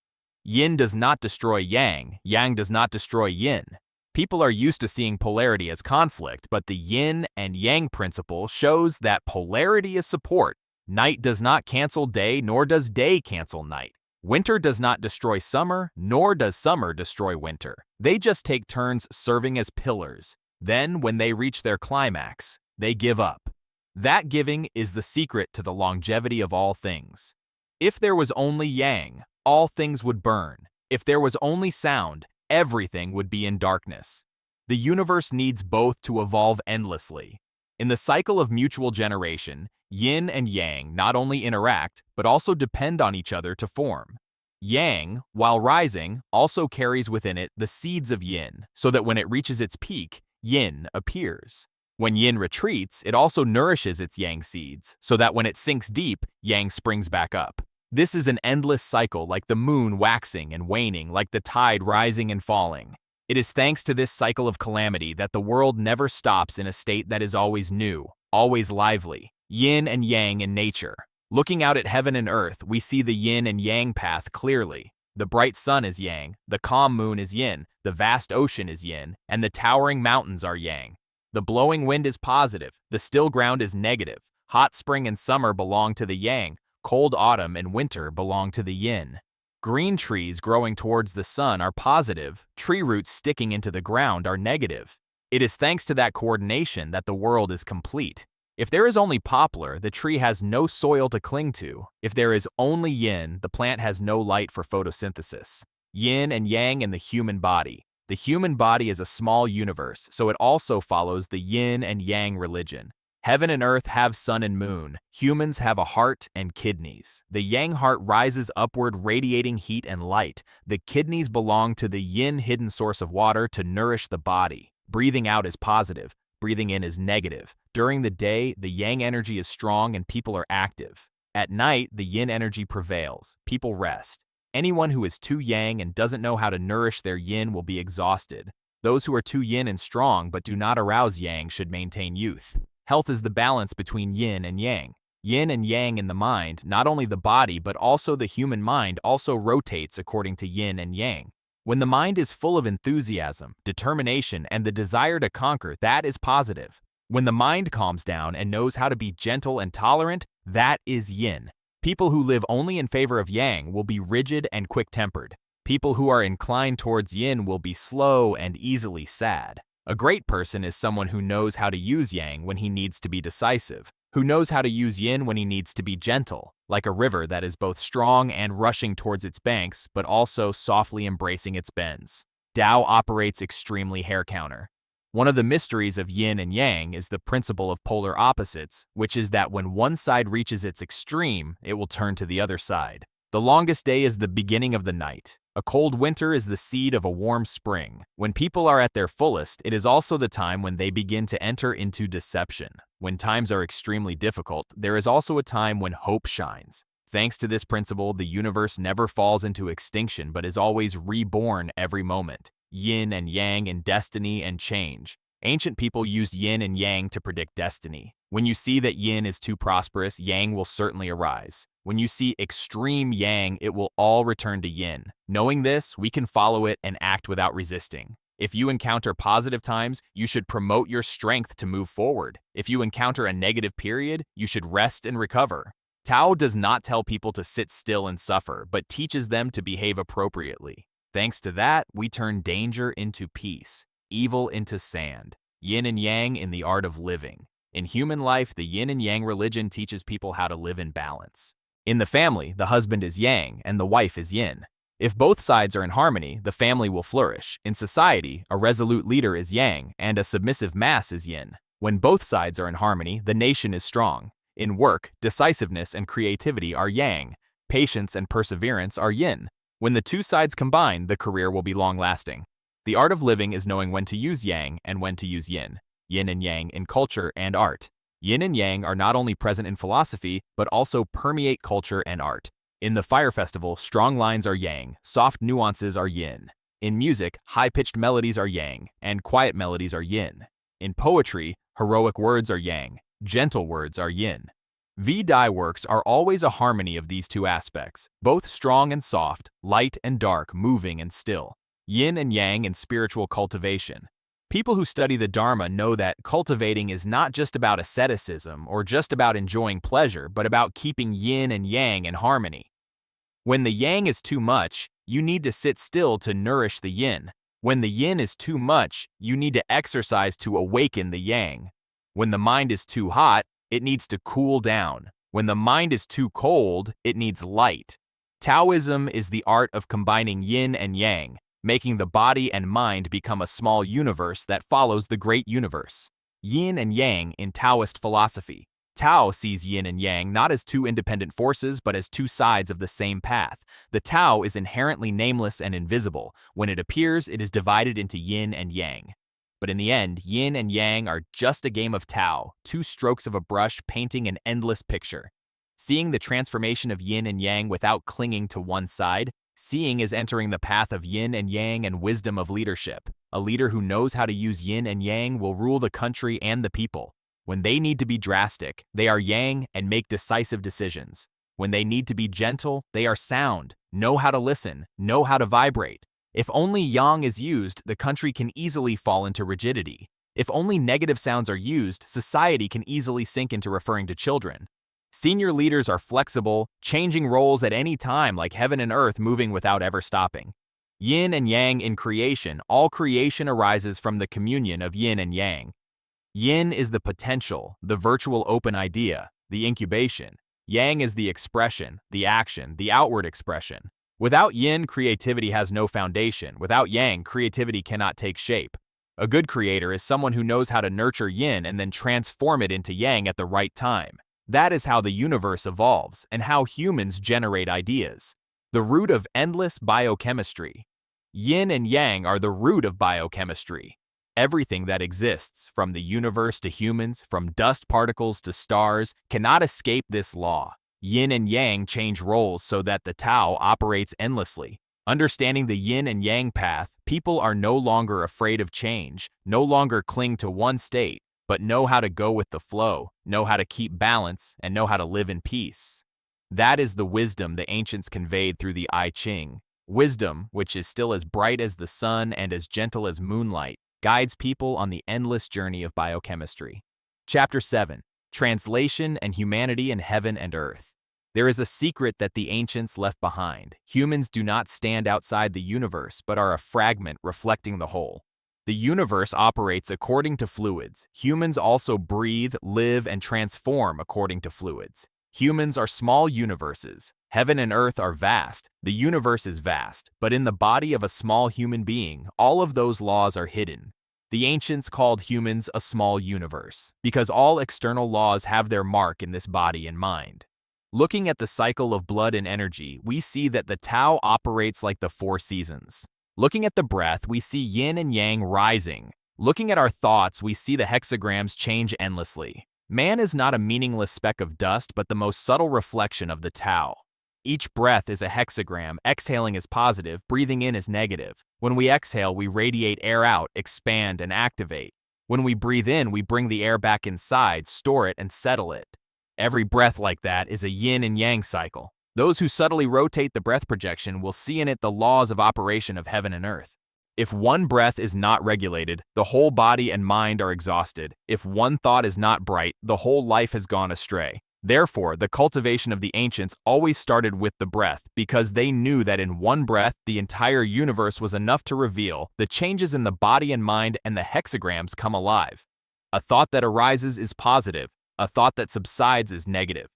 Yin does not destroy Yang, Yang does not destroy Yin. People are used to seeing polarity as conflict, but the Yin and Yang principle shows that polarity is support. Night does not cancel day, nor does day cancel night. Winter does not destroy summer, nor does summer destroy winter. They just take turns serving as pillars. Then, when they reach their climax, they give up. That giving is the secret to the longevity of all things. If there was only Yang, all things would burn. If there was only sound, everything would be in darkness. The universe needs both to evolve endlessly. In the cycle of mutual generation, Yin and Yang not only interact, but also depend on each other to form. Yang, while rising, also carries within it the seeds of Yin, so that when it reaches its peak, Yin appears. When Yin retreats, it also nourishes its Yang seeds, so that when it sinks deep, Yang springs back up. This is an endless cycle, like the moon waxing and waning, like the tide rising and falling. It is thanks to this cycle of calamity that the world never stops in a state that is always new, always lively. Yin and Yang in nature. Looking out at heaven and earth, we see the Yin and Yang path clearly. The bright sun is Yang, the calm moon is Yin, the vast ocean is Yin, and the towering mountains are Yang. The blowing wind is positive, the still ground is negative. Hot spring and summer belong to the Yang, cold autumn and winter belong to the Yin. Green trees growing towards the sun are positive, tree roots sticking into the ground are negative. It is thanks to that coordination that the world is complete. If there is only poplar, the tree has no soil to cling to. If there is only Yin, the plant has no light for photosynthesis. Yin and Yang in the human body. The human body is a small universe, so it also follows the Yin and Yang religion. Heaven and earth have sun and moon. Humans have a heart and kidneys. The Yang heart rises upward, radiating heat and light. The kidneys belong to the Yin hidden source of water to nourish the body. Breathing out is positive. Breathing in is negative. During the day, the Yang energy is strong and people are active. At night, the Yin energy prevails. People rest. Anyone who is too Yang and doesn't know how to nourish their Yin will be exhausted. Those who are too Yin and strong but do not arouse Yang should maintain youth. Health is the balance between Yin and Yang. Yin and Yang in the mind, not only the body but also the human mind, also rotates according to Yin and Yang. When the mind is full of enthusiasm, determination, and the desire to conquer, that is positive. When the mind calms down and knows how to be gentle and tolerant, that is Yin. People who live only in favor of Yang will be rigid and quick-tempered. People who are inclined towards Yin will be slow and easily sad. A great person is someone who knows how to use Yang when he needs to be decisive, who knows how to use Yin when he needs to be gentle, like a river that is both strong and rushing towards its banks, but also softly embracing its bends. Tao operates extremely hair-counter. One of the mysteries of Yin and Yang is the principle of polar opposites, which is that when one side reaches its extreme, it will turn to the other side. The longest day is the beginning of the night. A cold winter is the seed of a warm spring. When people are at their fullest, it is also the time when they begin to enter into deception. When times are extremely difficult, there is also a time when hope shines. Thanks to this principle, the universe never falls into extinction but is always reborn every moment. Yin and Yang in destiny and change. Ancient people used yin and yang to predict destiny. When you see that yin is too prosperous, yang will certainly arise. When you see extreme yang, it will all return to yin. Knowing this, we can follow it and act without resisting. If you encounter positive times, you should promote your strength to move forward. If you encounter a negative period, you should rest and recover. Tao does not tell people to sit still and suffer, but teaches them to behave appropriately. Thanks to that, we turn danger into peace, evil into sand, yin and yang in the art of living. In human life, the yin and yang religion teaches people how to live in balance. In the family, the husband is yang and the wife is yin. If both sides are in harmony, the family will flourish. In society, a resolute leader is yang and a submissive mass is yin. When both sides are in harmony, the nation is strong. In work, decisiveness and creativity are yang. Patience and perseverance are yin. When the two sides combine, the career will be long-lasting. The art of living is knowing when to use yang and when to use yin. Yin and yang in culture and art. Yin and yang are not only present in philosophy, but also permeate culture and art. In the fire festival, strong lines are yang, soft nuances are yin. In music, high-pitched melodies are yang, and quiet melodies are yin. In poetry, heroic words are yang, gentle words are yin. V-Dai works are always a harmony of these two aspects, both strong and soft, light and dark, moving and still. Yin and yang in spiritual cultivation. People who study the Dharma know that cultivating is not just about asceticism or just about enjoying pleasure, but about keeping yin and yang in harmony. When the yang is too much, you need to sit still to nourish the yin. When the yin is too much, you need to exercise to awaken the yang. When the mind is too hot, it needs to cool down. When the mind is too cold, it needs light. Taoism is the art of combining yin and yang, making the body and mind become a small universe that follows the great universe. Yin and Yang in Taoist philosophy. Tao sees yin and yang not as two independent forces but as two sides of the same path. The Tao is inherently nameless and invisible. When it appears, it is divided into yin and yang. But in the end, yin and yang are just a game of Tao, two strokes of a brush painting an endless picture. Seeing the transformation of yin and yang without clinging to one side, seeing is entering the path of yin and yang and wisdom of leadership. A leader who knows how to use yin and yang will rule the country and the people. When they need to be drastic, they are yang and make decisive decisions. When they need to be gentle, they are sound, know how to listen, know how to vibrate. If only yang is used, the country can easily fall into rigidity. If only negative sounds are used, society can easily sink into referring to children. Senior leaders are flexible, changing roles at any time like heaven and earth moving without ever stopping. Yin and yang in creation, all creation arises from the communion of yin and yang. Yin is the potential, the virtual open idea, the incubation. Yang is the expression, the action, the outward expression. Without yin, creativity has no foundation. Without yang, creativity cannot take shape. A good creator is someone who knows how to nurture yin and then transform it into yang at the right time. That is how the universe evolves and how humans generate ideas. The root of endless biochemistry. Yin and yang are the root of biochemistry. Everything that exists, from the universe to humans, from dust particles to stars, cannot escape this law. Yin and yang change roles so that the Tao operates endlessly. Understanding the yin and yang path, people are no longer afraid of change, no longer cling to one state, but know how to go with the flow, know how to keep balance, and know how to live in peace. That is the wisdom the ancients conveyed through the I Ching. Wisdom, which is still as bright as the sun and as gentle as moonlight, guides people on the endless journey of biochemistry. Chapter 7. Translation and Humanity in Heaven and Earth. There is a secret that the ancients left behind. Humans do not stand outside the universe, but are a fragment reflecting the whole. The universe operates according to fluids. Humans also breathe, live, and transform according to fluids. Humans are small universes. Heaven and earth are vast. The universe is vast, but in the body of a small human being, all of those laws are hidden. The ancients called humans a small universe, because all external laws have their mark in this body and mind. Looking at the cycle of blood and energy, we see that the Tao operates like the four seasons. Looking at the breath, we see yin and yang rising. Looking at our thoughts, we see the hexagrams change endlessly. Man is not a meaningless speck of dust, but the most subtle reflection of the Tao. Each breath is a hexagram. Exhaling is positive, breathing in is negative. When we exhale, we radiate air out, expand, and activate. When we breathe in, we bring the air back inside, store it, and settle it. Every breath like that is a yin and yang cycle. Those who subtly rotate the breath projection will see in it the laws of operation of heaven and earth. If one breath is not regulated, the whole body and mind are exhausted. If one thought is not bright, the whole life has gone astray. Therefore, the cultivation of the ancients always started with the breath, because they knew that in one breath, the entire universe was enough to reveal the changes in the body and mind, and the hexagrams come alive. A thought that arises is positive. A thought that subsides is negative.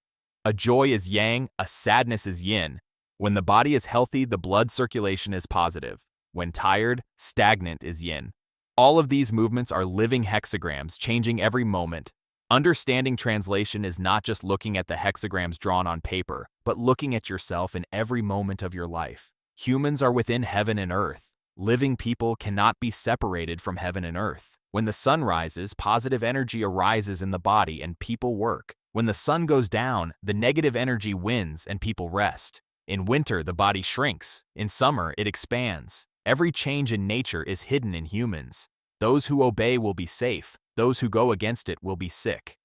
A joy is yang, a sadness is yin. When the body is healthy, the blood circulation is positive. When tired, stagnant is yin. All of these movements are living hexagrams, changing every moment. Understanding translation is not just looking at the hexagrams drawn on paper, but looking at yourself in every moment of your life. Humans are within heaven and earth. Living people cannot be separated from heaven and earth. When the sun rises, positive energy arises in the body and people work. When the sun goes down, the negative energy wins and people rest. In winter, the body shrinks. In summer, it expands. Every change in nature is hidden in humans. Those who obey will be safe. Those who go against it will be sick.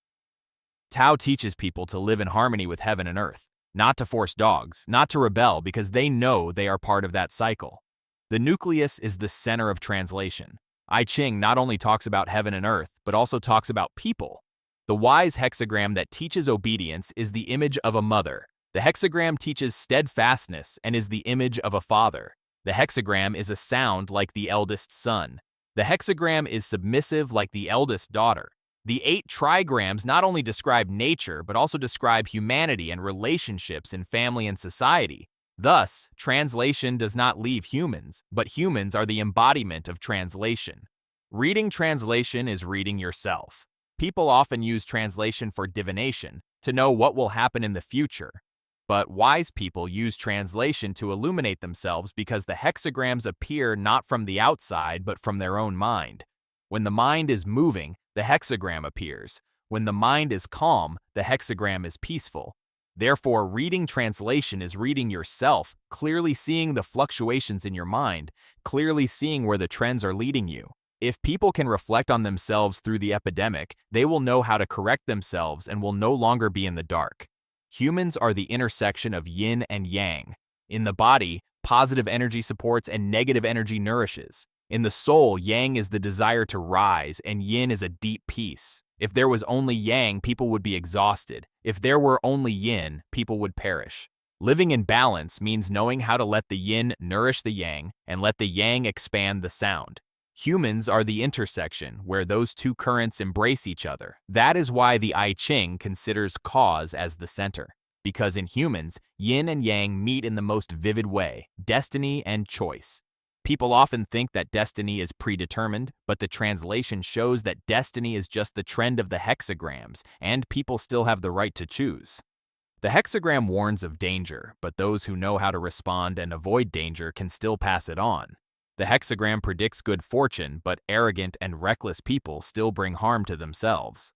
Tao teaches people to live in harmony with heaven and earth, not to force dogs, not to rebel because they know they are part of that cycle. The nucleus is the center of translation. I Ching not only talks about heaven and earth, but also talks about people. The wise hexagram that teaches obedience is the image of a mother. The hexagram teaches steadfastness and is the image of a father. The hexagram is a sound like the eldest son. The hexagram is submissive like the eldest daughter. The 8 Trigrams not only describe nature, but also describe humanity and relationships in family and society. Thus, translation does not leave humans, but humans are the embodiment of translation. Reading translation is reading yourself. People often use translation for divination, to know what will happen in the future. But wise people use translation to illuminate themselves because the hexagrams appear not from the outside but from their own mind. When the mind is moving, the hexagram appears. When the mind is calm, the hexagram is peaceful. Therefore, reading translation is reading yourself, clearly seeing the fluctuations in your mind, clearly seeing where the trends are leading you. If people can reflect on themselves through the epidemic, they will know how to correct themselves and will no longer be in the dark. Humans are the intersection of yin and yang. In the body, positive energy supports and negative energy nourishes. In the soul, yang is the desire to rise and yin is a deep peace. If there was only yang, people would be exhausted. If there were only yin, people would perish. Living in balance means knowing how to let the yin nourish the yang and let the yang expand the sound. Humans are the intersection where those two currents embrace each other. That is why the I Ching considers cause as the center. Because in humans, yin and yang meet in the most vivid way, destiny and choice. People often think that destiny is predetermined, but the translation shows that destiny is just the trend of the hexagrams, and people still have the right to choose. The hexagram warns of danger, but those who know how to respond and avoid danger can still pass it on. The hexagram predicts good fortune, but arrogant and reckless people still bring harm to themselves.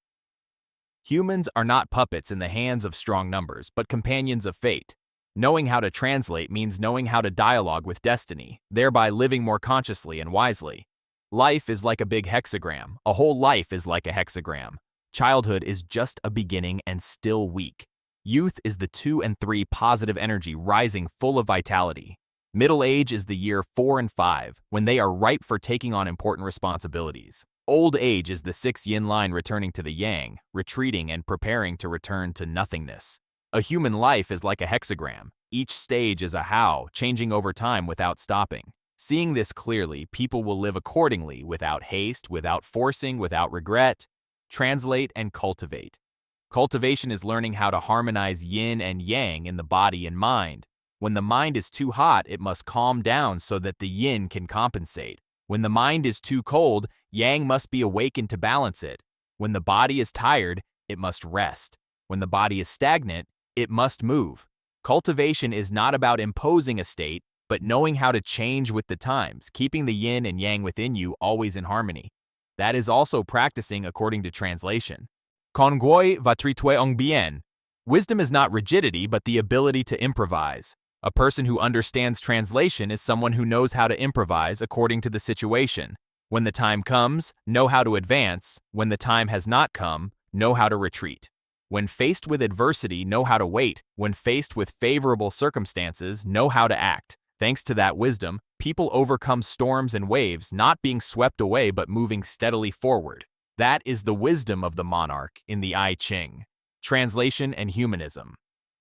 Humans are not puppets in the hands of strong numbers, but companions of fate. Knowing how to translate means knowing how to dialogue with destiny, thereby living more consciously and wisely. Life is like a big hexagram. A whole life is like a hexagram. Childhood is just a beginning and still weak. Youth is the 2 and 3 positive energy rising full of vitality. Middle age is the year 4 and 5, when they are ripe for taking on important responsibilities. Old age is the 6 yin line returning to the yang, retreating and preparing to return to nothingness. A human life is like a hexagram. Each stage is a how, changing over time without stopping. Seeing this clearly, people will live accordingly, without haste, without forcing, without regret. Translate and cultivate. Cultivation is learning how to harmonize yin and yang in the body and mind. When the mind is too hot, it must calm down so that the yin can compensate. When the mind is too cold, yang must be awakened to balance it. When the body is tired, it must rest. When the body is stagnant, it must move. Cultivation is not about imposing a state, but knowing how to change with the times, keeping the yin and yang within you always in harmony. That is also practicing according to translation. Con guoi va tritue ong bien. Wisdom is not rigidity, but the ability to improvise. A person who understands translation is someone who knows how to improvise according to the situation. When the time comes, know how to advance. When the time has not come, know how to retreat. When faced with adversity, know how to wait. When faced with favorable circumstances, know how to act. Thanks to that wisdom, people overcome storms and waves, not being swept away but moving steadily forward. That is the wisdom of the monarch in the I Ching. Translation and humanism.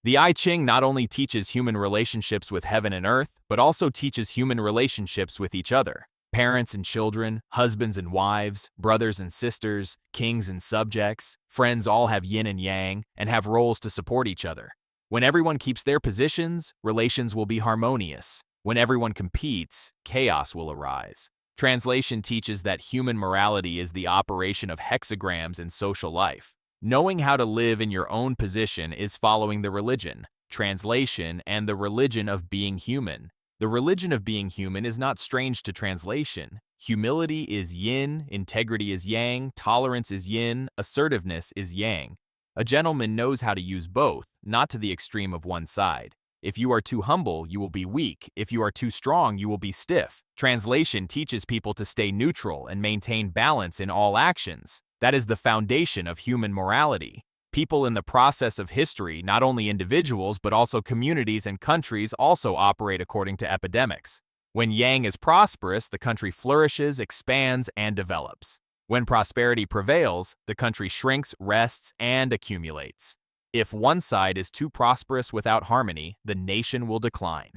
The I Ching not only teaches human relationships with heaven and earth, but also teaches human relationships with each other. Parents and children, husbands and wives, brothers and sisters, kings and subjects, friends all have yin and yang and have roles to support each other. When everyone keeps their positions, relations will be harmonious. When everyone competes, chaos will arise. Translation teaches that human morality is the operation of hexagrams in social life. Knowing how to live in your own position is following the religion, translation, and the religion of being human. The religion of being human is not strange to translation. Humility is yin, integrity is yang, tolerance is yin, assertiveness is yang. A gentleman knows how to use both, not to the extreme of one side. If you are too humble, you will be weak. If you are too strong, you will be stiff. Translation teaches people to stay neutral and maintain balance in all actions. That is the foundation of human morality. People in the process of history, not only individuals but also communities and countries, also operate according to epidemics. When yang is prosperous, the country flourishes, expands, and develops. When prosperity prevails, the country shrinks, rests, and accumulates. If one side is too prosperous without harmony, the nation will decline.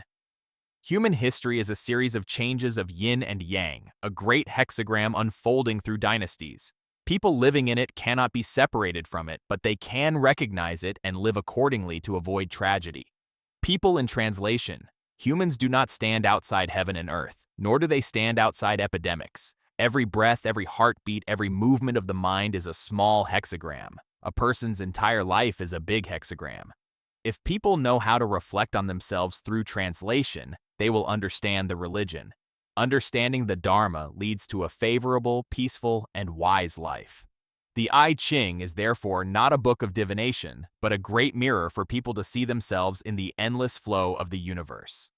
Human history is a series of changes of yin and yang, a great hexagram unfolding through dynasties. People living in it cannot be separated from it, but they can recognize it and live accordingly to avoid tragedy. People in translation. Humans do not stand outside heaven and earth, nor do they stand outside epidemics. Every breath, every heartbeat, every movement of the mind is a small hexagram. A person's entire life is a big hexagram. If people know how to reflect on themselves through translation, they will understand the religion. Understanding the Dharma leads to a favorable, peaceful, and wise life. The I Ching is therefore not a book of divination, but a great mirror for people to see themselves in the endless flow of the universe.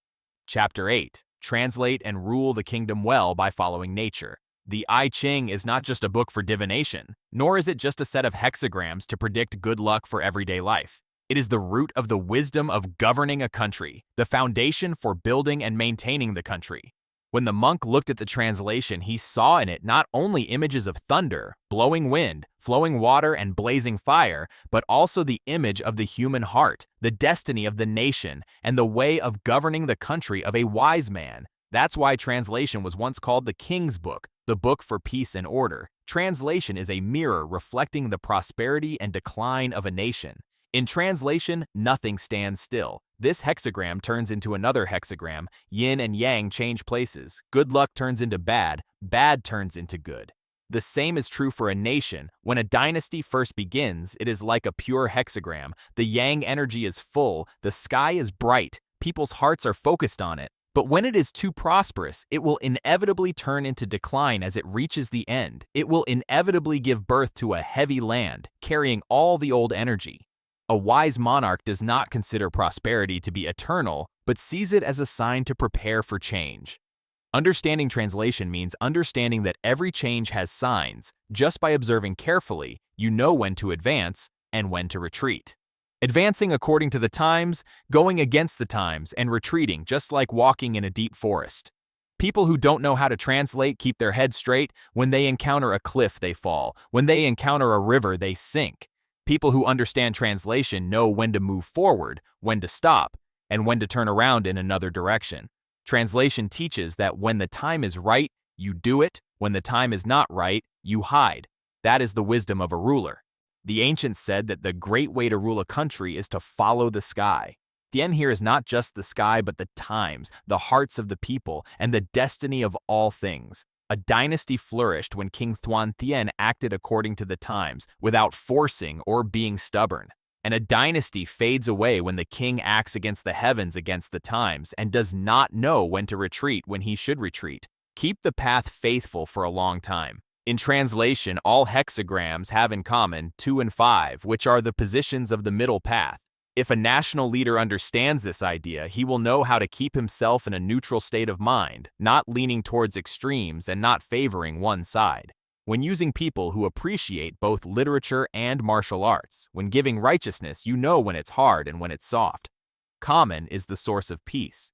Chapter 8. Translate and rule the kingdom well by following nature. The I Ching is not just a book for divination, nor is it just a set of hexagrams to predict good luck for everyday life. It is the root of the wisdom of governing a country, the foundation for building and maintaining the country. When the monk looked at the translation, he saw in it not only images of thunder, blowing wind, flowing water, and blazing fire, but also the image of the human heart, the destiny of the nation, and the way of governing the country of a wise man. That's why translation was once called the King's Book, the book for peace and order. Translation is a mirror reflecting the prosperity and decline of a nation. In translation, nothing stands still. This hexagram turns into another hexagram. Yin and yang change places. Good luck turns into bad. Bad turns into good. The same is true for a nation. When a dynasty first begins, it is like a pure hexagram. The yang energy is full. The sky is bright. People's hearts are focused on it. But when it is too prosperous, it will inevitably turn into decline as it reaches the end. It will inevitably give birth to a heavy land, carrying all the old energy. A wise monarch does not consider prosperity to be eternal, but sees it as a sign to prepare for change. Understanding translation means understanding that every change has signs. Just by observing carefully, you know when to advance and when to retreat. Advancing according to the times, going against the times, and retreating just like walking in a deep forest. People who don't know how to translate keep their head straight. When they encounter a cliff, they fall. When they encounter a river, they sink. People who understand translation know when to move forward, when to stop, and when to turn around in another direction. Translation teaches that when the time is right, you do it. When the time is not right, you hide. That is the wisdom of a ruler. The ancients said that the great way to rule a country is to follow the sky. Qian here is not just the sky, but the times, the hearts of the people, and the destiny of all things. A dynasty flourished when King Thuan Thien acted according to the times, without forcing or being stubborn. And a dynasty fades away when the king acts against the heavens, against the times, and does not know when to retreat when he should retreat. Keep the path faithful for a long time. In translation, all hexagrams have in common 2 and 5, which are the positions of the middle path. If a national leader understands this idea, he will know how to keep himself in a neutral state of mind, not leaning towards extremes and not favoring one side. When using people who appreciate both literature and martial arts, when giving righteousness, you know when it's hard and when it's soft. Common is the source of peace.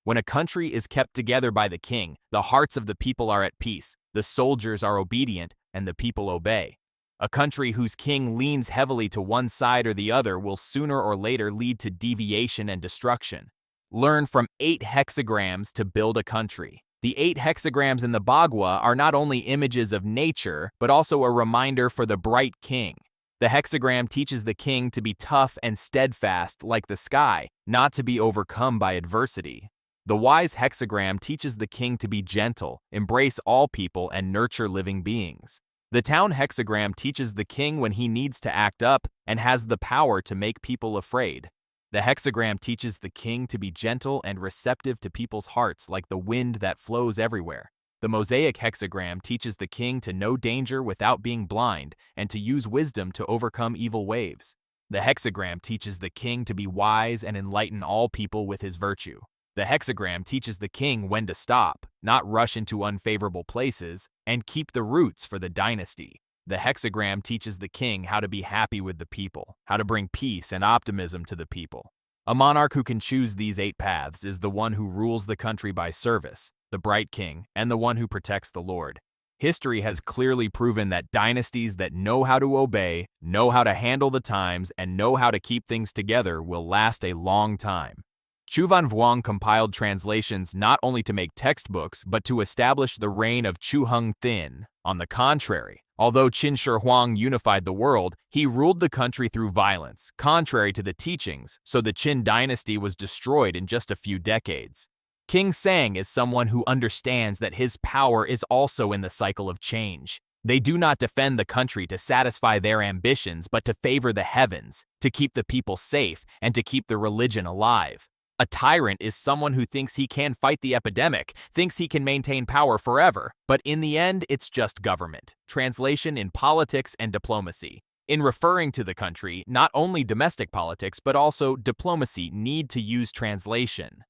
When a country is kept together by the king, the hearts of the people are at peace, the soldiers are obedient, and the people obey. A country whose king leans heavily to one side or the other will sooner or later lead to deviation and destruction. Learn from 8 hexagrams to build a country. The 8 hexagrams in the Bagua are not only images of nature, but also a reminder for the bright king. The hexagram teaches the king to be tough and steadfast like the sky, not to be overcome by adversity. The wise hexagram teaches the king to be gentle, embrace all people, and nurture living beings. The town hexagram teaches the king when he needs to act up and has the power to make people afraid. The hexagram teaches the king to be gentle and receptive to people's hearts like the wind that flows everywhere. The mosaic hexagram teaches the king to know danger without being blind and to use wisdom to overcome evil waves. The hexagram teaches the king to be wise and enlighten all people with his virtue. The hexagram teaches the king when to stop, not rush into unfavorable places, and keep the roots for the dynasty. The hexagram teaches the king how to be happy with the people, how to bring peace and optimism to the people. A monarch who can choose these 8 paths is the one who rules the country by service, the bright king, and the one who protects the Lord. History has clearly proven that dynasties that know how to obey, know how to handle the times, and know how to keep things together will last a long time. Chuvan Vuong compiled translations not only to make textbooks, but to establish the reign of Chu Hung Thin. On the contrary, although Qin Shi Huang unified the world, he ruled the country through violence, contrary to the teachings, so the Qin dynasty was destroyed in just a few decades. King Sang is someone who understands that his power is also in the cycle of change. They do not defend the country to satisfy their ambitions, but to favor the heavens, to keep the people safe, and to keep the religion alive. A tyrant is someone who thinks he can fight the epidemic, thinks he can maintain power forever, but in the end, it's just government. Translation in politics and diplomacy. In referring to the country, not only domestic politics, but also diplomacy need to use translation.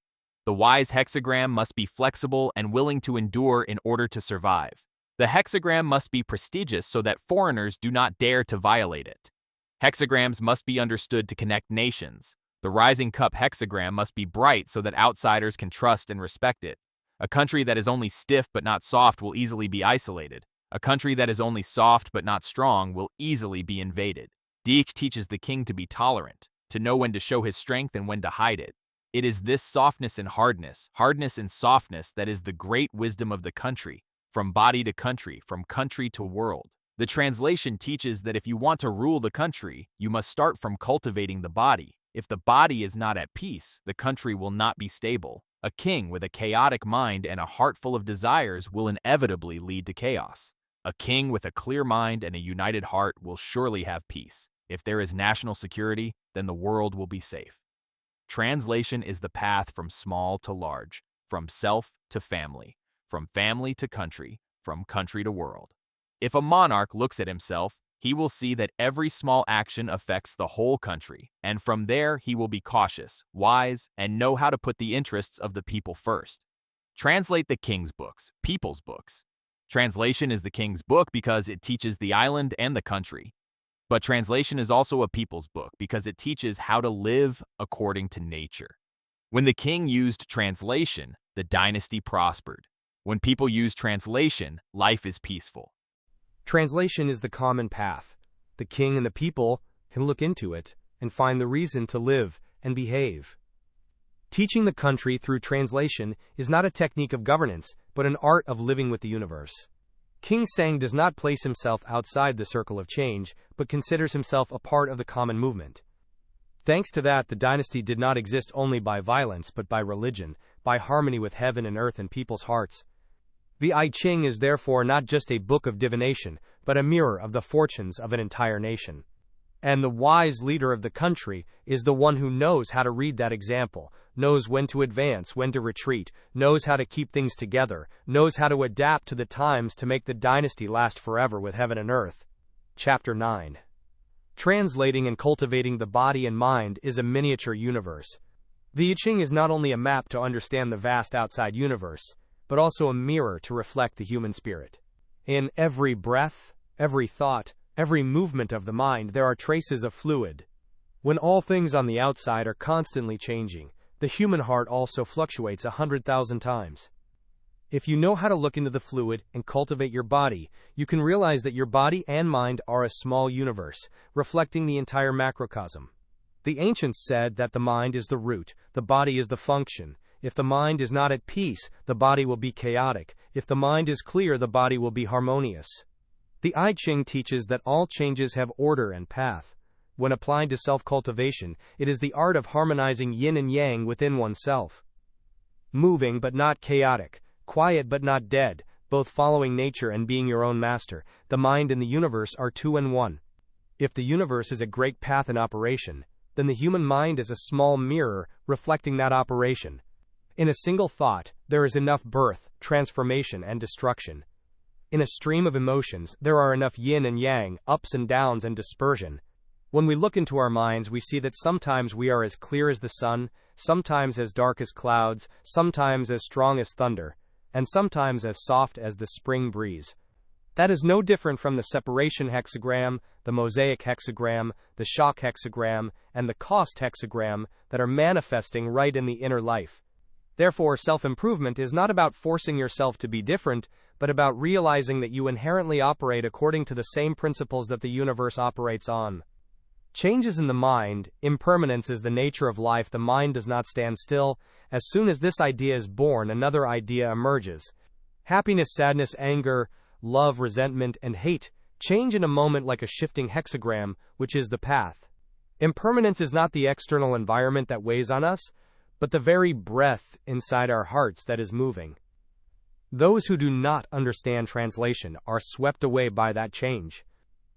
The wise hexagram must be flexible and willing to endure in order to survive. The hexagram must be prestigious so that foreigners do not dare to violate it. Hexagrams must be understood to connect nations. The rising cup hexagram must be bright so that outsiders can trust and respect it. A country that is only stiff but not soft will easily be isolated. A country that is only soft but not strong will easily be invaded. Deek teaches the king to be tolerant, to know when to show his strength and when to hide it. It is this softness and hardness and softness that is the great wisdom of the country, from body to country, from country to world. The translation teaches that if you want to rule the country, you must start from cultivating the body. If the body is not at peace, the country will not be stable. A king with a chaotic mind and a heart full of desires will inevitably lead to chaos. A king with a clear mind and a united heart will surely have peace. If there is national security, then the world will be safe. Translation is the path from small to large, from self to family, from family to country, from country to world. If a monarch looks at himself, he will see that every small action affects the whole country, and from there he will be cautious, wise, and know how to put the interests of the people first. Translate the king's books, people's books. Translation is the king's book because it teaches the island and the country. But translation is also a people's book because it teaches how to live according to nature. When the king used translation, the dynasty prospered. When people use translation, life is peaceful. Translation is the common path. The king and the people can look into it and find the reason to live and behave. Teaching the country through translation is not a technique of governance, but an art of living with the universe. King Sang does not place himself outside the circle of change, but considers himself a part of the common movement. Thanks to that, the dynasty did not exist only by violence, but by religion, by harmony with heaven and earth and people's hearts. The I Ching is therefore not just a book of divination, but a mirror of the fortunes of an entire nation. And the wise leader of the country is the one who knows how to read that example, knows when to advance, when to retreat, knows how to keep things together, knows how to adapt to the times to make the dynasty last forever with heaven and earth. Chapter 9. Translating and cultivating the body and mind is a miniature universe. The I Ching is not only a map to understand the vast outside universe, but also a mirror to reflect the human spirit. In every breath, every thought, every movement of the mind, there are traces of fluid. When all things on the outside are constantly changing, the human heart also fluctuates 100,000 times. If you know how to look into the fluid and cultivate your body, you can realize that your body and mind are a small universe, reflecting the entire macrocosm. The ancients said that the mind is the root, the body is the function. If the mind is not at peace, the body will be chaotic. If the mind is clear, the body will be harmonious. The I Ching teaches that all changes have order and path. When applied to self-cultivation, it is the art of harmonizing yin and yang within oneself. Moving but not chaotic, quiet but not dead, both following nature and being your own master, the mind and the universe are two in one. If the universe is a great path in operation, then the human mind is a small mirror reflecting that operation. In a single thought, there is enough birth, transformation, and destruction. In a stream of emotions, there are enough yin and yang, ups and downs, and dispersion. When we look into our minds, we see that sometimes we are as clear as the sun, sometimes as dark as clouds, sometimes as strong as thunder, and sometimes as soft as the spring breeze. That is no different from the separation hexagram, the mosaic hexagram, the shock hexagram, and the cost hexagram that are manifesting right in the inner life. Therefore, self-improvement is not about forcing yourself to be different, but about realizing that you inherently operate according to the same principles that the universe operates on. Changes in the mind, impermanence is the nature of life. The mind does not stand still. As soon as this idea is born, another idea emerges. Happiness, sadness, anger, love, resentment, and hate change in a moment like a shifting hexagram, which is the path. Impermanence is not the external environment that weighs on us, but the very breath inside our hearts that is moving. Those who do not understand translation are swept away by that change.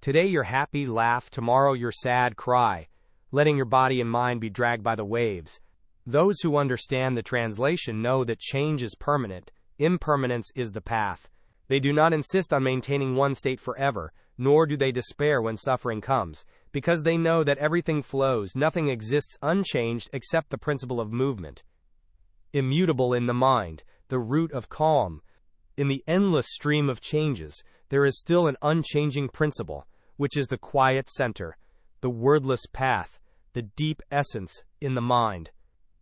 Today you're happy, laugh, tomorrow you're sad, cry, letting your body and mind be dragged by the waves. Those who understand the translation know that change is permanent, impermanence is the path. They do not insist on maintaining one state forever, nor do they despair when suffering comes, because they know that everything flows, nothing exists unchanged except the principle of movement. Immutable in the mind, the root of calm. In the endless stream of changes, there is still an unchanging principle, which is the quiet center, the wordless path, the deep essence in the mind.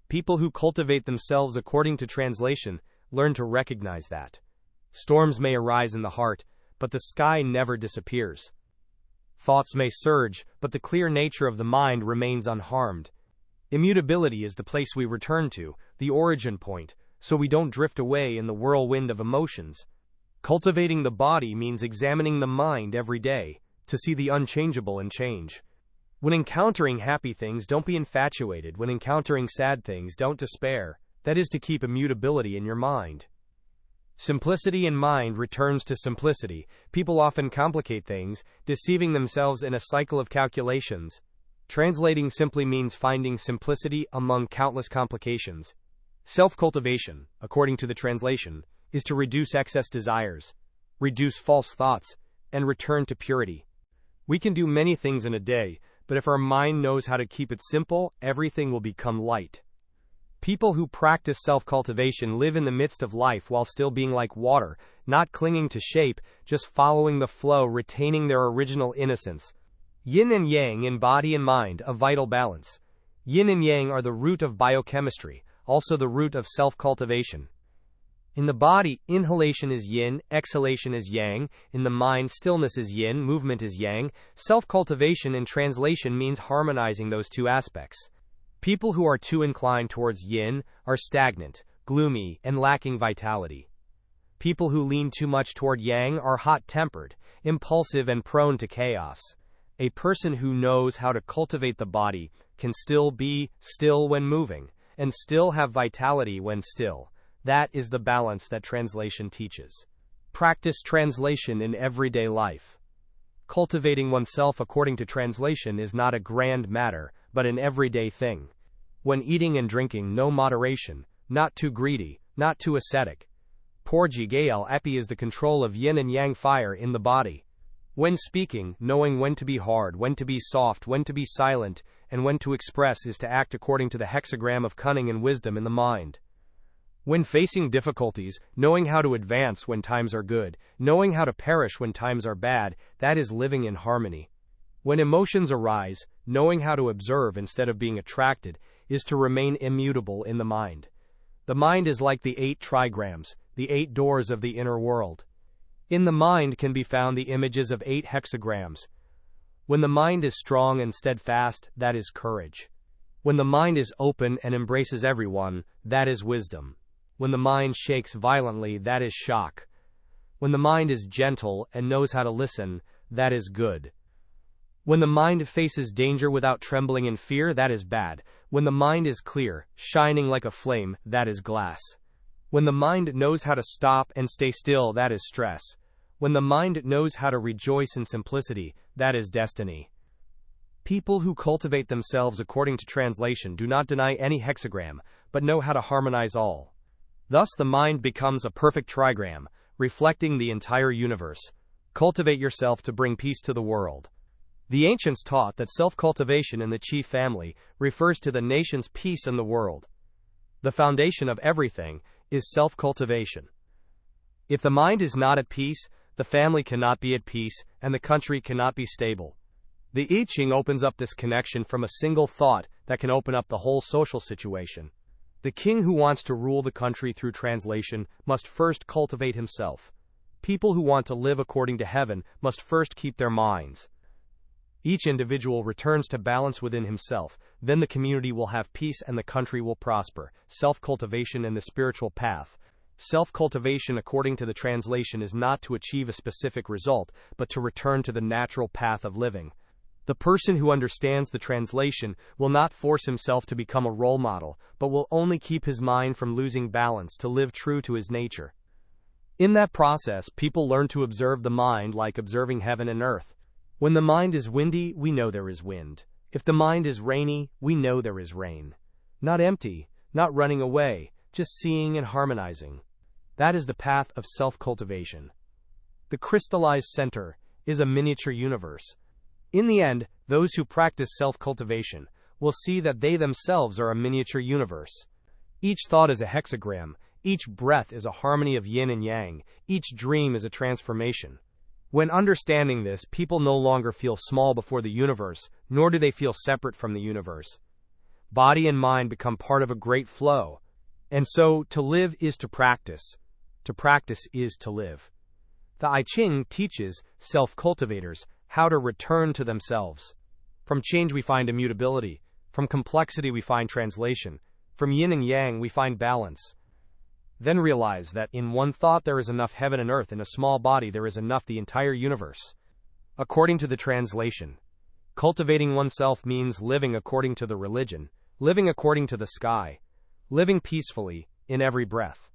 People who cultivate themselves according to translation learn to recognize that. Storms may arise in the heart, but the sky never disappears. Thoughts may surge, but the clear nature of the mind remains unharmed. Immutability is the place we return to, the origin point, so we don't drift away in the whirlwind of emotions. Cultivating the body means examining the mind every day, to see the unchangeable in change. When encountering happy things, don't be infatuated. When encountering sad things, don't despair. That is to keep immutability in your mind. Simplicity in mind returns to simplicity. People often complicate things, deceiving themselves in a cycle of calculations. Translating simply means finding simplicity among countless complications. Self-cultivation, according to the translation, is to reduce excess desires, reduce false thoughts, and return to purity. We can do many things in a day, but if our mind knows how to keep it simple, everything will become light. People who practice self-cultivation live in the midst of life while still being like water, not clinging to shape, just following the flow, retaining their original innocence. Yin and Yang in body and mind, a vital balance. Yin and Yang are the root of biochemistry, also the root of self-cultivation. In the body, inhalation is yin, exhalation is yang. In the mind, stillness is yin, movement is yang. Self-cultivation in translation means harmonizing those two aspects. People who are too inclined towards yin are stagnant, gloomy, and lacking vitality. People who lean too much toward yang are hot-tempered, impulsive, and prone to chaos. A person who knows how to cultivate the body can still be still when moving, and still have vitality when still. That is the balance that translation teaches. Practice translation in everyday life. Cultivating oneself according to translation is not a grand matter, but an everyday thing. When eating and drinking, no moderation, not too greedy, not too ascetic. Porji Gael Epi is the control of yin and yang fire in the body. When speaking, knowing when to be hard, when to be soft, when to be silent, and when to express is to act according to the hexagram of cunning and wisdom in the mind. When facing difficulties, knowing how to advance when times are good, knowing how to perish when times are bad, that is living in harmony. When emotions arise, knowing how to observe instead of being attracted, is to remain immutable in the mind. The mind is like the 8 trigrams, the 8 doors of the inner world. In the mind can be found the images of 8 hexagrams. When the mind is strong and steadfast, that is courage. When the mind is open and embraces everyone, that is wisdom. When the mind shakes violently, that is shock. When the mind is gentle and knows how to listen, that is good. When the mind faces danger without trembling in fear, that is bad. When the mind is clear, shining like a flame, that is glass. When the mind knows how to stop and stay still, that is stress. When the mind knows how to rejoice in simplicity, that is destiny. People who cultivate themselves according to translation do not deny any hexagram, but know how to harmonize all. Thus the mind becomes a perfect trigram, reflecting the entire universe. Cultivate yourself to bring peace to the world. The ancients taught that self-cultivation in the Qi family refers to the nation's peace in the world. The foundation of everything is self-cultivation. If the mind is not at peace, the family cannot be at peace, and the country cannot be stable. The I Ching opens up this connection from a single thought that can open up the whole social situation. The king who wants to rule the country through translation must first cultivate himself. People who want to live according to heaven must first keep their minds. Each individual returns to balance within himself, then the community will have peace and the country will prosper. Self-cultivation and the spiritual path. Self-cultivation according to the translation is not to achieve a specific result, but to return to the natural path of living. The person who understands the translation will not force himself to become a role model, but will only keep his mind from losing balance to live true to his nature. In that process, people learn to observe the mind like observing heaven and earth. When the mind is windy, we know there is wind. If the mind is rainy, we know there is rain. Not empty, not running away, just seeing and harmonizing. That is the path of self-cultivation. The crystallized center is a miniature universe. In the end, those who practice self-cultivation will see that they themselves are a miniature universe. Each thought is a hexagram, each breath is a harmony of yin and yang, each dream is a transformation. When understanding this, people no longer feel small before the universe, nor do they feel separate from the universe. Body and mind become part of a great flow. And so, to live is to practice. To practice is to live. The I Ching teaches self-cultivators how to return to themselves. From change we find immutability. From complexity we find translation. From yin and yang we find balance. Then realize that in one thought there is enough heaven and earth, in a small body there is enough the entire universe. According to the translation, cultivating oneself means living according to the religion, living according to the sky, living peacefully in every breath.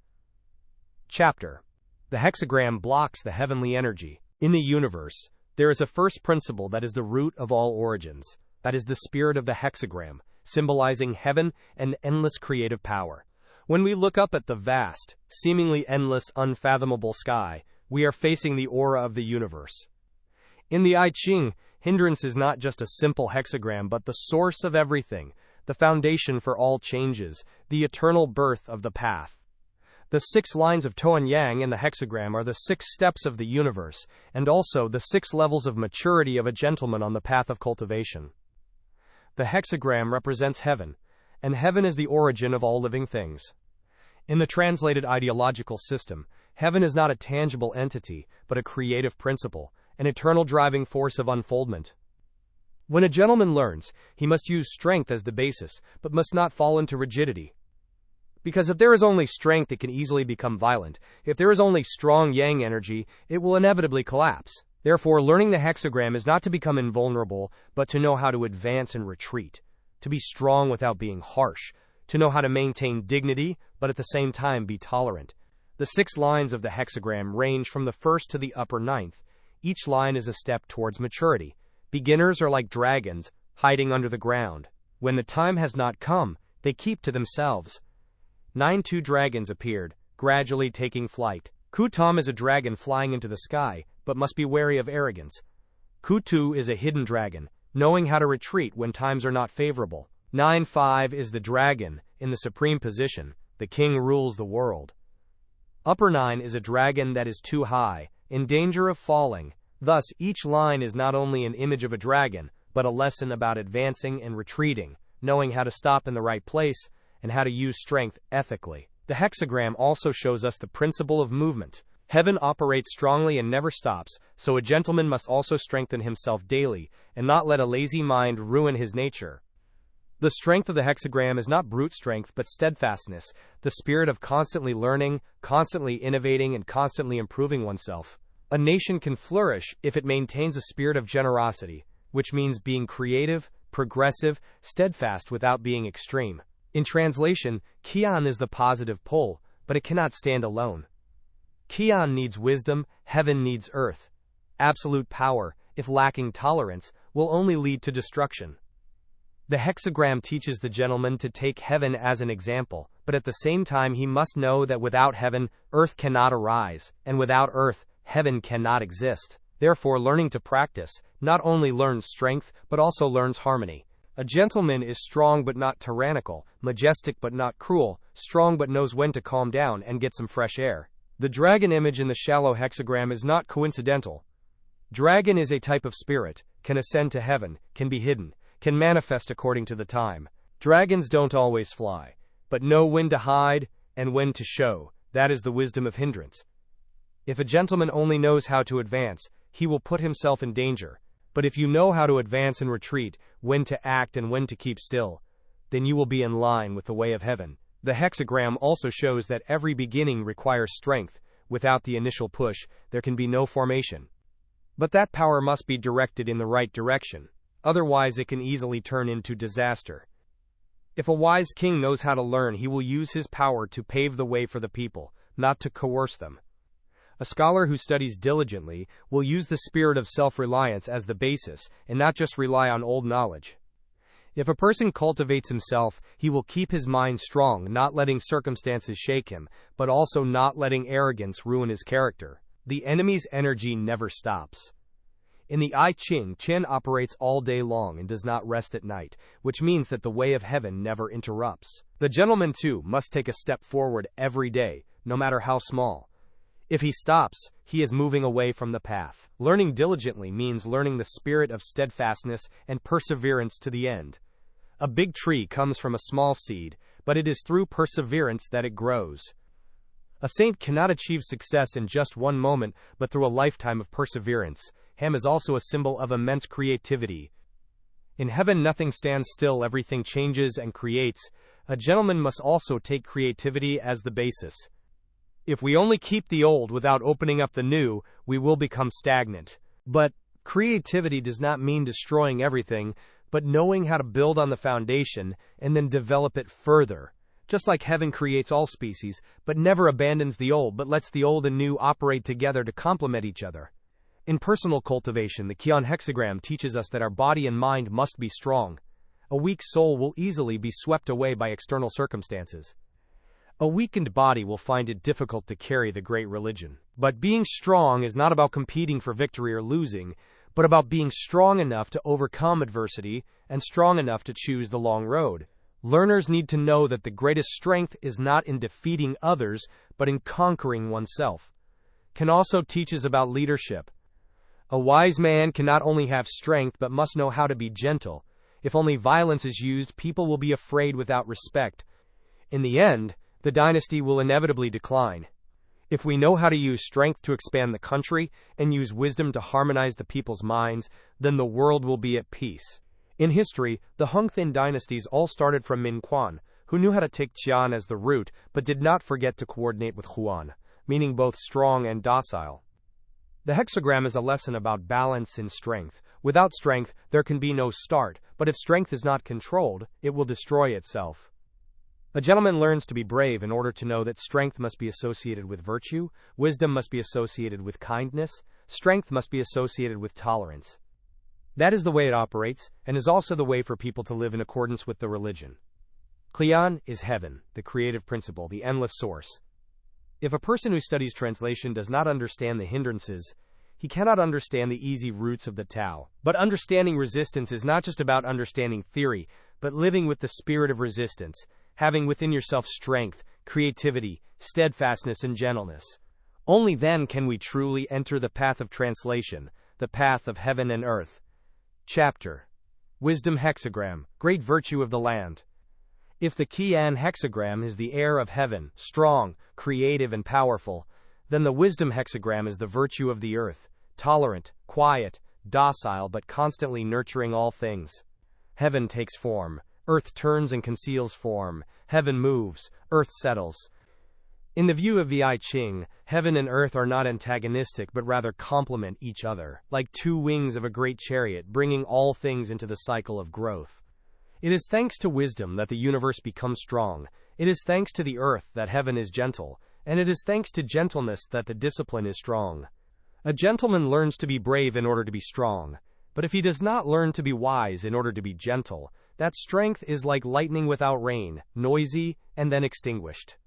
Chapter. The hexagram blocks the heavenly energy. In the universe, there is a first principle that is the root of all origins. That is the spirit of the hexagram, symbolizing heaven and endless creative power. When we look up at the vast, seemingly endless, unfathomable sky, we are facing the aura of the universe. In the I Ching, hindrance is not just a simple hexagram but the source of everything, the foundation for all changes, the eternal birth of the path. The 6 lines of Tao and Yang in the hexagram are the 6 steps of the universe, and also the 6 levels of maturity of a gentleman on the path of cultivation. The hexagram represents heaven, and heaven is the origin of all living things. In the translated ideological system, heaven is not a tangible entity, but a creative principle, an eternal driving force of unfoldment. When a gentleman learns, he must use strength as the basis, but must not fall into rigidity. Because if there is only strength, it can easily become violent. If there is only strong yang energy, it will inevitably collapse. Therefore, learning the hexagram is not to become invulnerable, but to know how to advance and retreat, to be strong without being harsh, to know how to maintain dignity, but at the same time be tolerant. The 6 lines of the hexagram range from the first to the upper 9th. Each line is a step towards maturity. Beginners are like dragons, hiding under the ground. When the time has not come, they keep to themselves. 2 dragons appeared, gradually taking flight. Kutam is a dragon flying into the sky, but must be wary of arrogance. Kutu is a hidden dragon, knowing how to retreat when times are not favorable. 5 is the dragon, in the supreme position. The king rules the world. Upper 9 is a dragon that is too high, in danger of falling. Thus, each line is not only an image of a dragon, but a lesson about advancing and retreating, knowing how to stop in the right place, and how to use strength ethically. The hexagram also shows us the principle of movement. Heaven operates strongly and never stops, so a gentleman must also strengthen himself daily, and not let a lazy mind ruin his nature. The strength of the hexagram is not brute strength but steadfastness, the spirit of constantly learning, constantly innovating, and constantly improving oneself. A nation can flourish if it maintains a spirit of generosity, which means being creative, progressive, steadfast without being extreme. In translation, Qian is the positive pole, but it cannot stand alone. Qian needs wisdom, heaven needs earth. Absolute power, if lacking tolerance, will only lead to destruction. The hexagram teaches the gentleman to take heaven as an example, but at the same time he must know that without heaven, earth cannot arise, and without earth, heaven cannot exist. Therefore, learning to practice not only learns strength, but also learns harmony. A gentleman is strong but not tyrannical, majestic but not cruel, strong but knows when to calm down and get some fresh air. The dragon image in the shallow hexagram is not coincidental. Dragon is a type of spirit, can ascend to heaven, can be hidden, can manifest according to the time. Dragons don't always fly, but know when to hide and when to show. That is the wisdom of hindrance. If a gentleman only knows how to advance, he will put himself in danger. But if you know how to advance and retreat, when to act and when to keep still, then you will be in line with the way of heaven. The hexagram also shows that every beginning requires strength. Without the initial push, there can be no formation. But that power must be directed in the right direction. Otherwise, it can easily turn into disaster. If a wise king knows how to learn, he will use his power to pave the way for the people, not to coerce them. A scholar who studies diligently will use the spirit of self-reliance as the basis, and not just rely on old knowledge. If a person cultivates himself, he will keep his mind strong, not letting circumstances shake him, but also not letting arrogance ruin his character. The enemy's energy never stops. In the I Ching, Qian operates all day long and does not rest at night, which means that the way of heaven never interrupts. The gentleman, too, must take a step forward every day, no matter how small. If he stops, he is moving away from the path. Learning diligently means learning the spirit of steadfastness and perseverance to the end. A big tree comes from a small seed, but it is through perseverance that it grows. A saint cannot achieve success in just one moment, but through a lifetime of perseverance. Ham is also a symbol of immense creativity. In heaven, nothing stands still, everything changes and creates. A gentleman must also take creativity as the basis. If we only keep the old without opening up the new, we will become stagnant. But creativity does not mean destroying everything, but knowing how to build on the foundation and then develop it further. Just like heaven creates all species, but never abandons the old, but lets the old and new operate together to complement each other. In personal cultivation, the Qian hexagram teaches us that our body and mind must be strong. A weak soul will easily be swept away by external circumstances. A weakened body will find it difficult to carry the great religion. But being strong is not about competing for victory or losing, but about being strong enough to overcome adversity and strong enough to choose the long road. Learners need to know that the greatest strength is not in defeating others, but in conquering oneself. Qian also teaches about leadership. A wise man can not only have strength but must know how to be gentle. If only violence is used, people will be afraid without respect. In the end, the dynasty will inevitably decline. If we know how to use strength to expand the country and use wisdom to harmonize the people's minds, then the world will be at peace. In history, the Hongthin dynasties all started from Min Quan, who knew how to take Qian as the root but did not forget to coordinate with Huan, meaning both strong and docile. The hexagram is a lesson about balance and strength. Without strength, there can be no start, but if strength is not controlled, it will destroy itself. A gentleman learns to be brave in order to know that strength must be associated with virtue, wisdom must be associated with kindness, strength must be associated with tolerance. That is the way it operates, and is also the way for people to live in accordance with the religion. Qian is heaven, the creative principle, the endless source. If a person who studies translation does not understand the hindrances, he cannot understand the easy roots of the Tao. But understanding resistance is not just about understanding theory, but living with the spirit of resistance, having within yourself strength, creativity, steadfastness, and gentleness. Only then can we truly enter the path of translation, the path of heaven and earth. Chapter. Wisdom Hexagram, great virtue of the land. If the Qian hexagram is the air of heaven, strong, creative, and powerful, then the wisdom hexagram is the virtue of the earth, tolerant, quiet, docile, but constantly nurturing all things. Heaven takes form, earth turns and conceals form, heaven moves, earth settles. In the view of the I Ching, heaven and earth are not antagonistic but rather complement each other, like two wings of a great chariot bringing all things into the cycle of growth. It is thanks to wisdom that the universe becomes strong, it is thanks to the earth that heaven is gentle, and it is thanks to gentleness that the discipline is strong. A gentleman learns to be brave in order to be strong, but if he does not learn to be wise in order to be gentle, that strength is like lightning without rain, noisy, and then extinguished.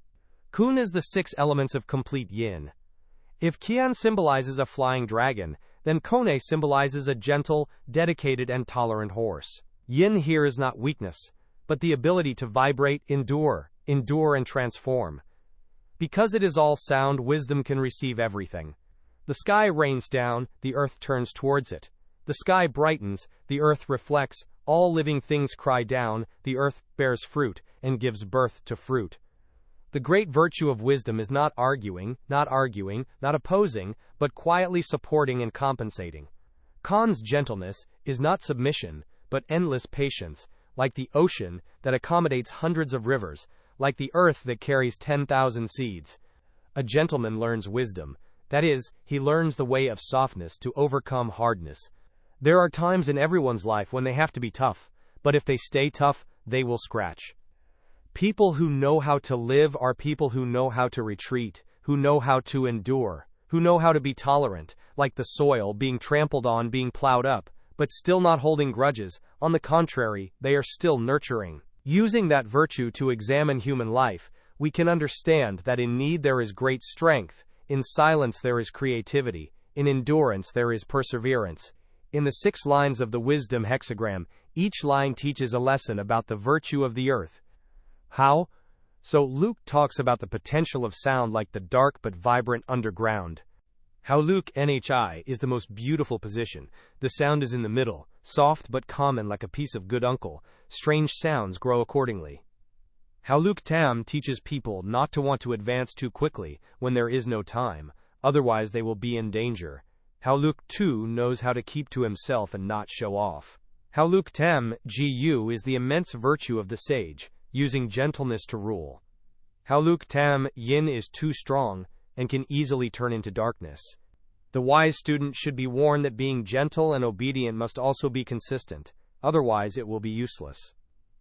Kun is the 6 elements of complete yin. If Qian symbolizes a flying dragon, then Kone symbolizes a gentle, dedicated, and tolerant horse. Yin here is not weakness, but the ability to vibrate, endure, and transform. Because it is all sound, wisdom can receive everything. The sky rains down, the earth turns towards it. The sky brightens, the earth reflects, all living things cry down, the earth bears fruit, and gives birth to fruit. The great virtue of wisdom is not arguing, not opposing, but quietly supporting and compensating. Kan's gentleness is not submission, but endless patience, like the ocean that accommodates hundreds of rivers, like the earth that carries 10,000 seeds. A gentleman learns wisdom, that is, he learns the way of softness to overcome hardness. There are times in everyone's life when they have to be tough, but if they stay tough, they will scratch. People who know how to live are people who know how to retreat, who know how to endure, who know how to be tolerant, like the soil being trampled on, being plowed up, but still not holding grudges. On the contrary, they are still nurturing. Using that virtue to examine human life, we can understand that in need there is great strength, in silence there is creativity, in endurance there is perseverance. In the 6 lines of the wisdom hexagram, each line teaches a lesson about the virtue of the earth. How? So Luke talks about the potential of sound like the dark but vibrant underground. How Luke NHI is the most beautiful position. The sound is in the middle, soft but common like a piece of good uncle. Strange sounds grow accordingly. How Luke Tam teaches people not to want to advance too quickly when there is no time, otherwise they will be in danger. How Luke Tu knows how to keep to himself and not show off. How Luke Tam GU is the immense virtue of the sage, using gentleness to rule. How Luke Tam Yin is too strong and can easily turn into darkness. The wise student should be warned that being gentle and obedient must also be consistent, otherwise it will be useless.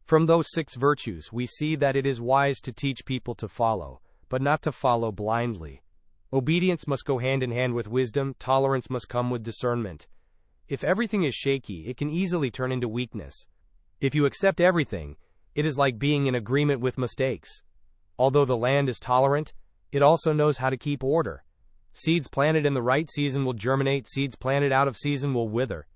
From those 6 virtues we see that it is wise to teach people to follow, but not to follow blindly. Obedience must go hand in hand with wisdom, tolerance must come with discernment. If everything is shaky, it can easily turn into weakness. If you accept everything, it is like being in agreement with mistakes. Although the land is tolerant, it also knows how to keep order. Seeds planted in the right season will germinate, seeds planted out of season will wither.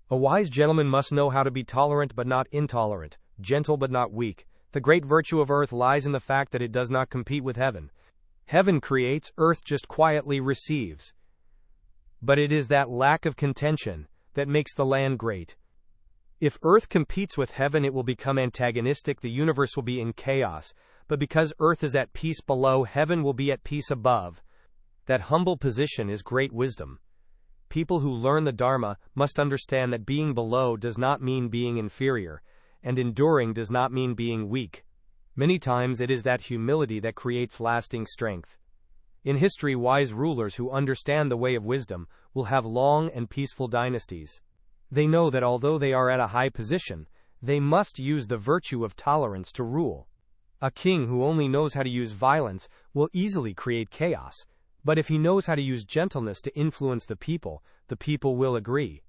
A wise gentleman must know how to be tolerant but not intolerant, gentle but not weak. The great virtue of earth lies in the fact that it does not compete with heaven. Heaven creates, earth just quietly receives. But it is that lack of contention that makes the land great. If earth competes with heaven, it will become antagonistic, the universe will be in chaos, but because earth is at peace below, heaven will be at peace above. That humble position is great wisdom. People who learn the Dharma must understand that being below does not mean being inferior, and enduring does not mean being weak. Many times it is that humility that creates lasting strength. In history, wise rulers who understand the way of wisdom will have long and peaceful dynasties. They know that although they are at a high position, they must use the virtue of tolerance to rule. A king who only knows how to use violence will easily create chaos, But if he knows how to use gentleness to influence the people will agree.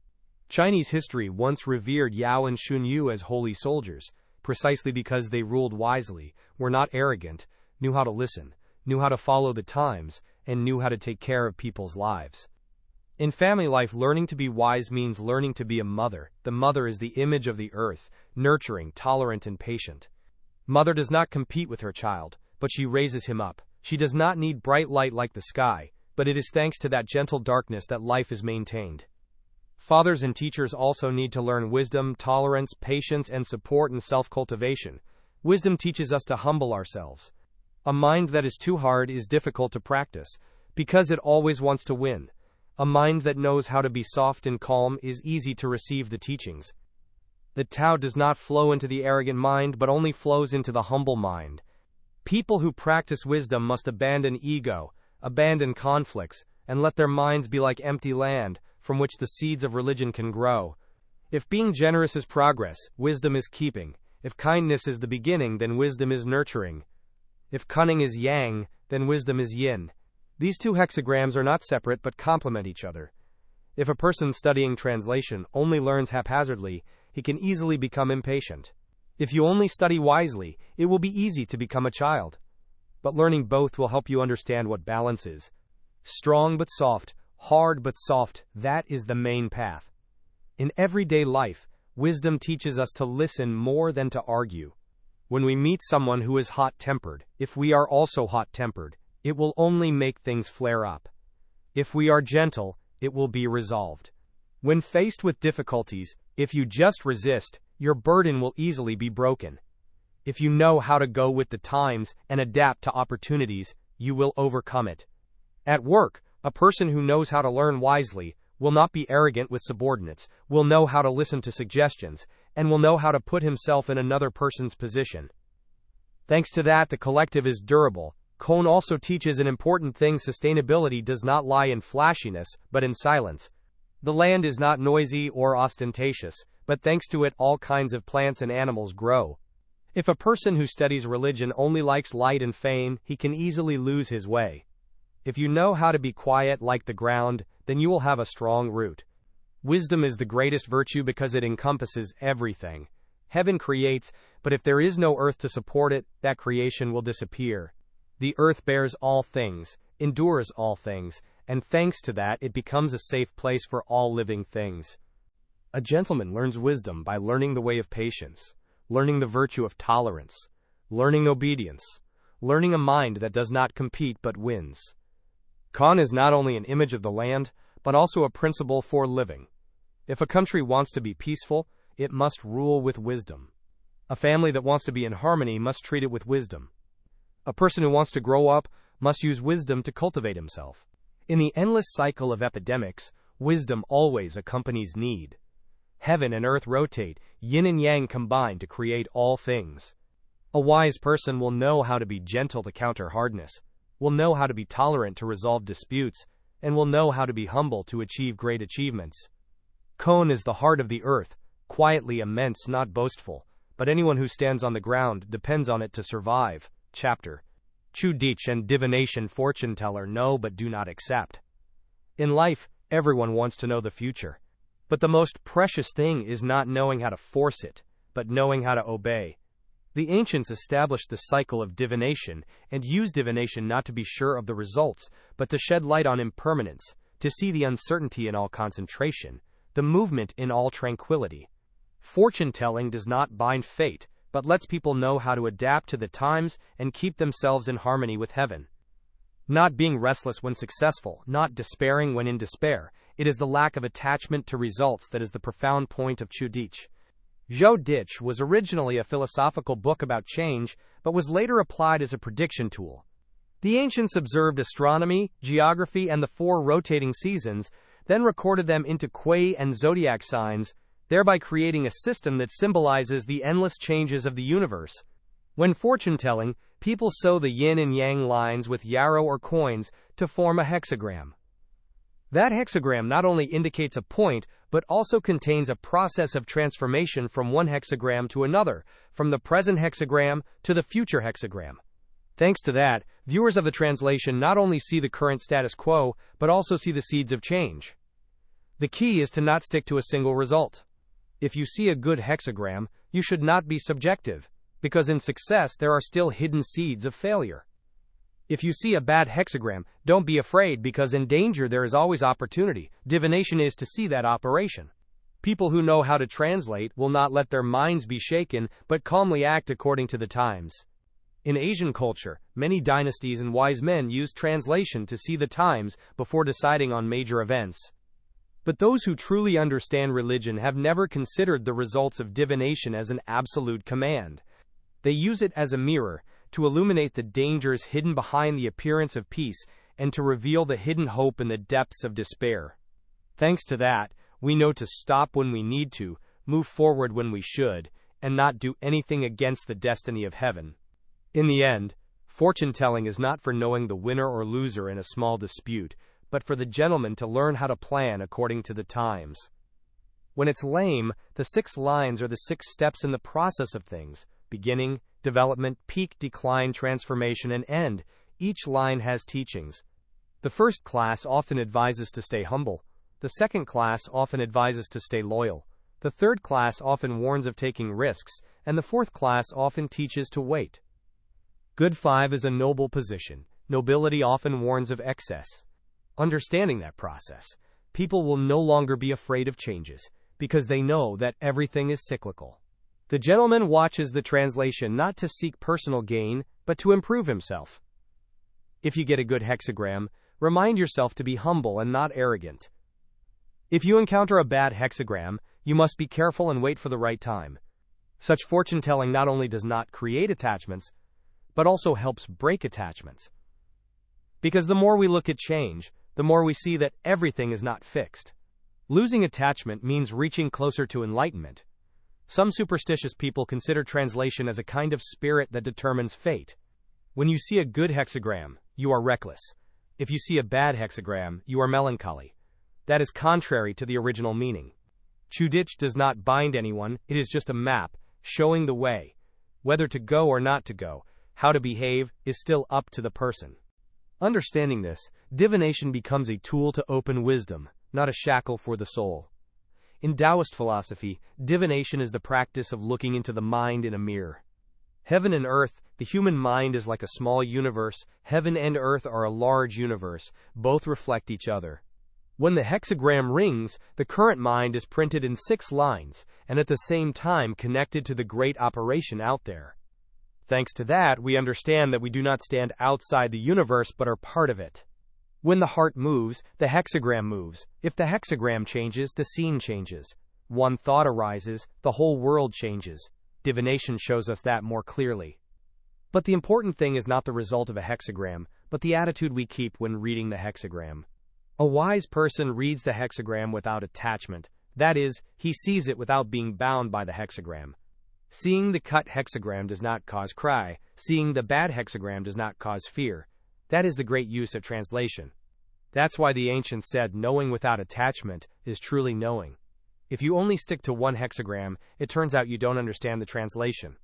Chinese history once revered Yao and Xunyu as holy soldiers, precisely because they ruled wisely, were not arrogant, knew how to listen, knew how to follow the times, and knew how to take care of people's lives. In family life, learning to be wise means learning to be a mother. The mother is the image of the earth, nurturing, tolerant, and patient. Mother does not compete with her child, but she raises him up. She does not need bright light like the sky, but it is thanks to that gentle darkness that life is maintained. Fathers and teachers also need to learn wisdom, tolerance, patience, and support and self-cultivation. Wisdom teaches us to humble ourselves. A mind that is too hard is difficult to practice, because it always wants to win. A mind that knows how to be soft and calm is easy to receive the teachings. The Tao does not flow into the arrogant mind, but only flows into the humble mind. People who practice wisdom must abandon ego, abandon conflicts, and let their minds be like empty land, from which the seeds of religion can grow. If being generous is progress, wisdom is keeping. If kindness is the beginning, then wisdom is nurturing. If cunning is yang, then wisdom is yin. These two hexagrams are not separate but complement each other. If a person studying translation only learns haphazardly, he can easily become impatient. If you only study wisely, it will be easy to become a child. But learning both will help you understand what balance is. Strong but soft, hard but soft, that is the main path. In everyday life, wisdom teaches us to listen more than to argue. When we meet someone who is hot-tempered, if we are also hot-tempered, it will only make things flare up. If we are gentle, it will be resolved. When faced with difficulties, if you just resist, your burden will easily be broken. If you know how to go with the times and adapt to opportunities, you will overcome it. At work, a person who knows how to learn wisely will not be arrogant with subordinates, will know how to listen to suggestions, and will know how to put himself in another person's position. Thanks to that, the collective is durable. Kohn also teaches an important thing: sustainability does not lie in flashiness, but in silence. The land is not noisy or ostentatious, but thanks to it all kinds of plants and animals grow. If a person who studies religion only likes light and fame, he can easily lose his way. If you know how to be quiet like the ground, then you will have a strong root. Wisdom is the greatest virtue because it encompasses everything. Heaven creates, but if there is no earth to support it, that creation will disappear. The earth bears all things, endures all things, and thanks to that it becomes a safe place for all living things. A gentleman learns wisdom by learning the way of patience, learning the virtue of tolerance, learning obedience, learning a mind that does not compete but wins. Khan is not only an image of the land, but also a principle for living. If a country wants to be peaceful, it must rule with wisdom. A family that wants to be in harmony must treat it with wisdom. A person who wants to grow up must use wisdom to cultivate himself. In the endless cycle of epidemics, wisdom always accompanies need. Heaven and earth rotate, yin and yang combine to create all things. A wise person will know how to be gentle to counter hardness, will know how to be tolerant to resolve disputes, and will know how to be humble to achieve great achievements. Kohn is the heart of the earth, quietly immense, not boastful, but anyone who stands on the ground depends on it to survive. Chapter. True and divination fortune teller know but do not accept. In life, everyone wants to know the future. But the most precious thing is not knowing how to force it, but knowing how to obey. The ancients established the cycle of divination and used divination not to be sure of the results, but to shed light on impermanence, to see the uncertainty in all concentration, the movement in all tranquility. Fortune-telling does not bind fate, but lets people know how to adapt to the times and keep themselves in harmony with heaven. Not being restless when successful, not despairing when in despair, it is the lack of attachment to results that is the profound point of True. Zhou Dich was originally a philosophical book about change, but was later applied as a prediction tool. The ancients observed astronomy, geography, and the 4 rotating seasons, then recorded them into Kuei and zodiac signs, thereby creating a system that symbolizes the endless changes of the universe. When fortune-telling, people sew the yin and yang lines with yarrow or coins to form a hexagram. That hexagram not only indicates a point, but also contains a process of transformation from one hexagram to another, from the present hexagram to the future hexagram. Thanks to that, viewers of the translation not only see the current status quo, but also see the seeds of change. The key is to not stick to a single result. If you see a good hexagram, you should not be subjective, because in success there are still hidden seeds of failure. If you see a bad hexagram, don't be afraid, because in danger there is always opportunity. Divination is to see that operation. People who know how to translate will not let their minds be shaken, but calmly act according to the times. In Asian culture, many dynasties and wise men used translation to see the times before deciding on major events. But those who truly understand religion have never considered the results of divination as an absolute command. They use it as a mirror, to illuminate the dangers hidden behind the appearance of peace, and to reveal the hidden hope in the depths of despair. Thanks to that, we know to stop when we need to, move forward when we should, and not do anything against the destiny of heaven. In the end, fortune-telling is not for knowing the winner or loser in a small dispute, but for the gentleman to learn how to plan according to the times. When it's lame, the 6 lines are the 6 steps in the process of things: beginning, development, peak, decline, transformation, and end. Each line has teachings. The first class often advises to stay humble. The second class often advises to stay loyal. The third class often warns of taking risks, and the fourth class often teaches to wait. Good 5 is a noble position. Nobility often warns of excess. Understanding that process, people will no longer be afraid of changes, because they know that everything is cyclical. The gentleman watches the translation not to seek personal gain, but to improve himself. If you get a good hexagram, remind yourself to be humble and not arrogant. If you encounter a bad hexagram, you must be careful and wait for the right time. Such fortune-telling not only does not create attachments, but also helps break attachments. Because the more we look at change, the more we see that everything is not fixed. Losing attachment means reaching closer to enlightenment. Some superstitious people consider translation as a kind of spirit that determines fate. When you see a good hexagram, you are reckless. If you see a bad hexagram, you are melancholy. That is contrary to the original meaning. Chudich does not bind anyone, it is just a map, showing the way. Whether to go or not to go, how to behave, is still up to the person. Understanding this, divination becomes a tool to open wisdom, not a shackle for the soul. In Taoist philosophy, divination is the practice of looking into the mind in a mirror. Heaven and earth, the human mind is like a small universe. Heaven and earth are a large universe. Both reflect each other. When the hexagram rings, the current mind is printed in 6 lines, and at the same time connected to the great operation out there. Thanks to that, we understand that we do not stand outside the universe but are part of it. When the heart moves, the hexagram moves. If the hexagram changes, the scene changes. One thought arises, the whole world changes. Divination shows us that more clearly. But the important thing is not the result of a hexagram, but the attitude we keep when reading the hexagram. A wise person reads the hexagram without attachment. That is, he sees it without being bound by the hexagram. Seeing the cut hexagram does not cause cry. Seeing the bad hexagram does not cause fear. That is the great use of translation. That's why the ancients said knowing without attachment is truly knowing. If you only stick to one hexagram, it turns out you don't understand the translation.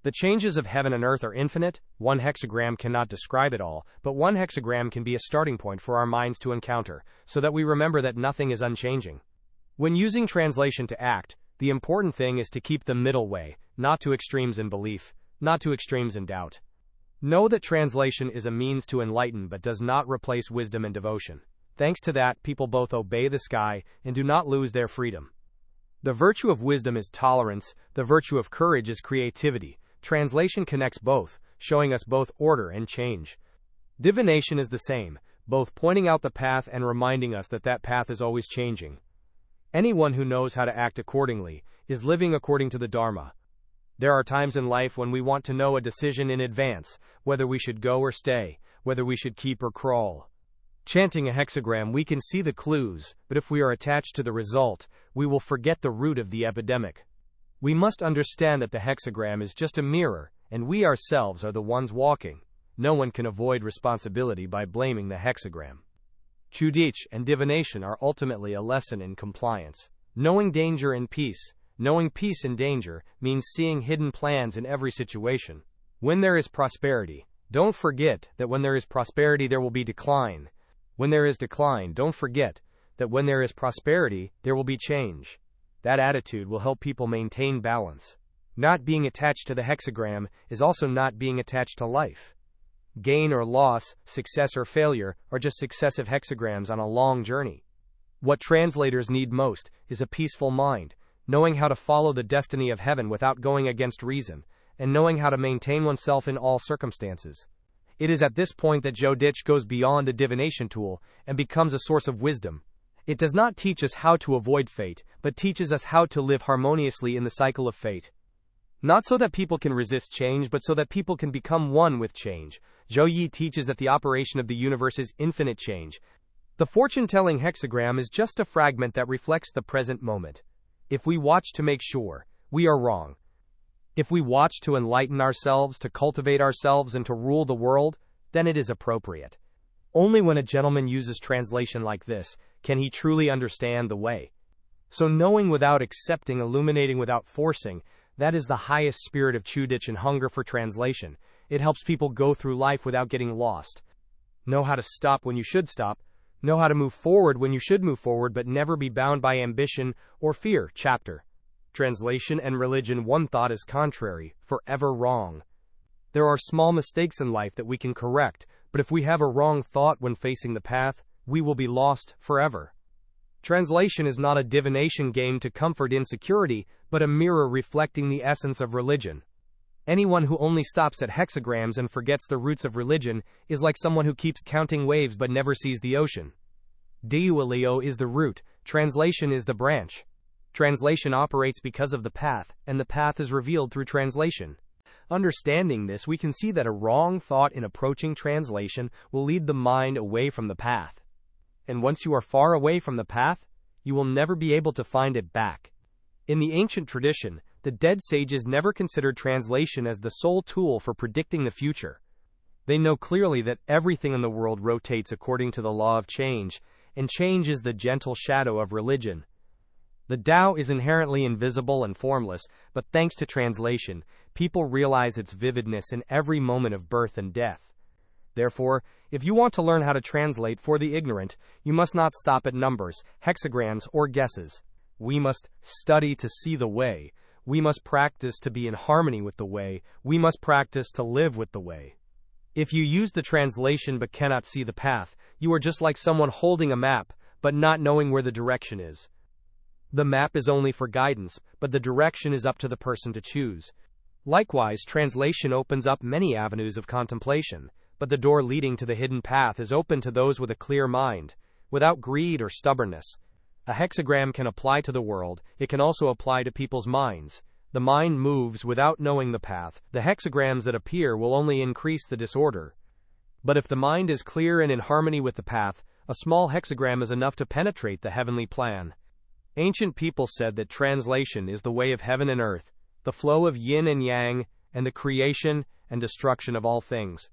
The changes of heaven and earth are infinite. One hexagram cannot describe it all, but one hexagram can be a starting point for our minds to encounter, so that we remember that nothing is unchanging. When using translation to act, the important thing is to keep the middle way, not to extremes in belief, not to extremes in doubt. Know that translation is a means to enlighten but does not replace wisdom and devotion. Thanks to that, people both obey the sky and do not lose their freedom. The virtue of wisdom is tolerance, the virtue of courage is creativity. Translation connects both, showing us both order and change. Divination is the same, both pointing out the path and reminding us that that path is always changing. Anyone who knows how to act accordingly is living according to the Dharma. There are times in life when we want to know a decision in advance, whether we should go or stay, whether we should keep or crawl. Chanting a hexagram, we can see the clues, but if we are attached to the result, we will forget the root of the epidemic. We must understand that the hexagram is just a mirror, and we ourselves are the ones walking. No one can avoid responsibility by blaming the hexagram. Chudich and divination are ultimately a lesson in compliance. Knowing danger and peace, knowing peace and danger, means seeing hidden plans in every situation. When there is prosperity, Don't forget that when there is prosperity, there will be decline. When there is decline, don't forget that when there is prosperity, there will be change. That attitude will help people maintain balance. Not being attached to the hexagram is also not being attached to life. Gain or loss, success or failure are just successive hexagrams on a long journey. What translators need most is a peaceful mind, knowing how to follow the destiny of heaven without going against reason, and knowing how to maintain oneself in all circumstances. It is at this point that Zhou goes beyond a divination tool and becomes a source of wisdom. It does not teach us how to avoid fate, but teaches us how to live harmoniously in the cycle of fate. Not so that people can resist change, but so that people can become one with change. Zhou Yi teaches that the operation of the universe is infinite change. The fortune-telling hexagram is just a fragment that reflects the present moment. If we watch to make sure, we are wrong. If we watch to enlighten ourselves, to cultivate ourselves, and to rule the world, then it is appropriate. Only when a gentleman uses translation like this can he truly understand the way. So knowing without accepting, illuminating without forcing, that is the highest spirit of Chudich and hunger for translation. It helps people go through life without getting lost. Know how to stop when you should stop. Know how to move forward when you should move forward, but never be bound by ambition or fear. Chapter. Translation and religion. One thought is contrary, forever wrong. There are small mistakes in life that we can correct, but if we have a wrong thought when facing the path, we will be lost forever. Translation is not a divination game to comfort insecurity, but a mirror reflecting the essence of religion. Anyone who only stops at hexagrams and forgets the roots of religion is like someone who keeps counting waves but never sees the ocean. Diualio is the root, translation is the branch. Translation operates because of the path, and the path is revealed through translation. Understanding this, we can see that a wrong thought in approaching translation will lead the mind away from the path. And once you are far away from the path, you will never be able to find it back. In the ancient tradition, the dead sages never considered translation as the sole tool for predicting the future. They know clearly that everything in the world rotates according to the law of change, and change is the gentle shadow of religion. The Tao is inherently invisible and formless, but thanks to translation, people realize its vividness in every moment of birth and death. Therefore, if you want to learn how to translate for the ignorant, you must not stop at numbers, hexagrams, or guesses. We must study to see the way. We must practice to be in harmony with the way. We must practice to live with the way. If you use the translation but cannot see the path, you are just like someone holding a map, but not knowing where the direction is. The map is only for guidance, but the direction is up to the person to choose. Likewise, translation opens up many avenues of contemplation, but the door leading to the hidden path is open to those with a clear mind, without greed or stubbornness. A hexagram can apply to the world, it can also apply to people's minds. The mind moves without knowing the path. The hexagrams that appear will only increase the disorder. But if the mind is clear and in harmony with the path, a small hexagram is enough to penetrate the heavenly plan. Ancient people said that translation is the way of heaven and earth, the flow of yin and yang, and the creation and destruction of all things.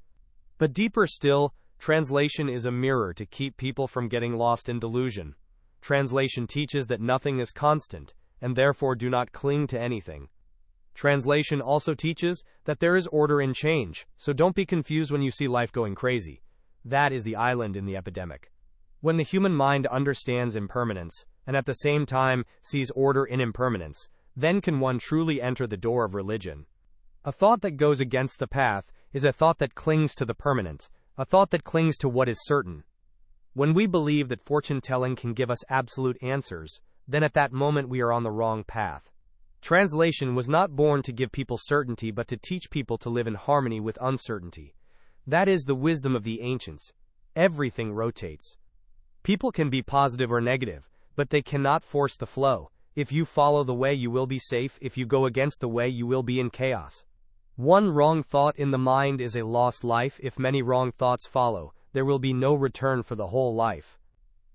But deeper still, translation is a mirror to keep people from getting lost in delusion. Translation teaches that nothing is constant, and therefore do not cling to anything. Translation also teaches that there is order in change, so don't be confused when you see life going crazy. That is the island in the epidemic. When the human mind understands impermanence, and at the same time sees order in impermanence, then can one truly enter the door of religion. A thought that goes against the path is a thought that clings to the permanent, a thought that clings to what is certain. When we believe that fortune-telling can give us absolute answers, then at that moment we are on the wrong path. Translation was not born to give people certainty but to teach people to live in harmony with uncertainty. That is the wisdom of the ancients. Everything rotates. People can be positive or negative, but they cannot force the flow. If you follow the way, you will be safe. If you go against the way, you will be in chaos. One wrong thought in the mind is a lost life. If many wrong thoughts follow, there will be no return for the whole life.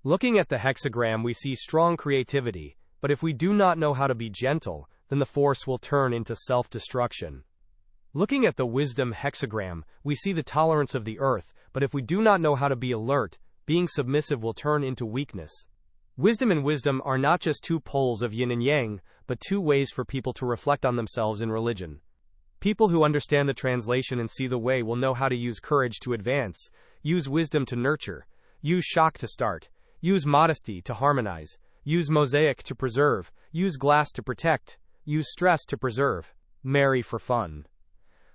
Looking at the hexagram, we see strong creativity, but if we do not know how to be gentle, then the force will turn into self-destruction. Looking at the wisdom hexagram, we see the tolerance of the earth, but if we do not know how to be alert, being submissive will turn into weakness. Wisdom and wisdom are not just two poles of yin and yang, but two ways for people to reflect on themselves in religion. People who understand the translation and see the way will know how to use courage to advance, use wisdom to nurture, use shock to start, use modesty to harmonize, use mosaic to preserve, use glass to protect, use stress to preserve, marry for fun.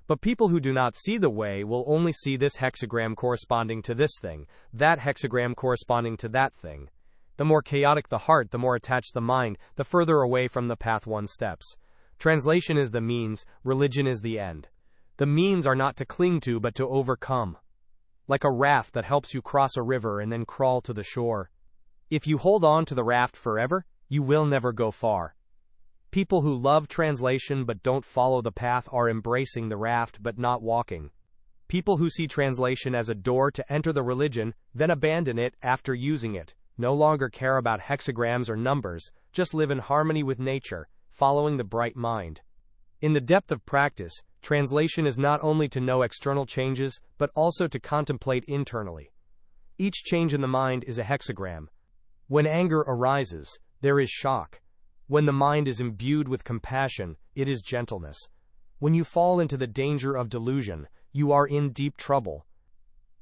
But people who do not see the way will only see this hexagram corresponding to this thing, that hexagram corresponding to that thing. The more chaotic the heart, the more attached the mind, the further away from the path one steps. Translation is the means, religion is the end. The means are not to cling to but to overcome. Like a raft that helps you cross a river and then crawl to the shore. If you hold on to the raft forever, you will never go far. People who love translation but don't follow the path are embracing the raft but not walking. People who see translation as a door to enter the religion, then abandon it after using it, no longer care about hexagrams or numbers, just live in harmony with nature, following the bright mind. In the depth of practice, translation is not only to know external changes, but also to contemplate internally. Each change in the mind is a hexagram. When anger arises, there is shock. When the mind is imbued with compassion, it is gentleness. When you fall into the danger of delusion, you are in deep trouble.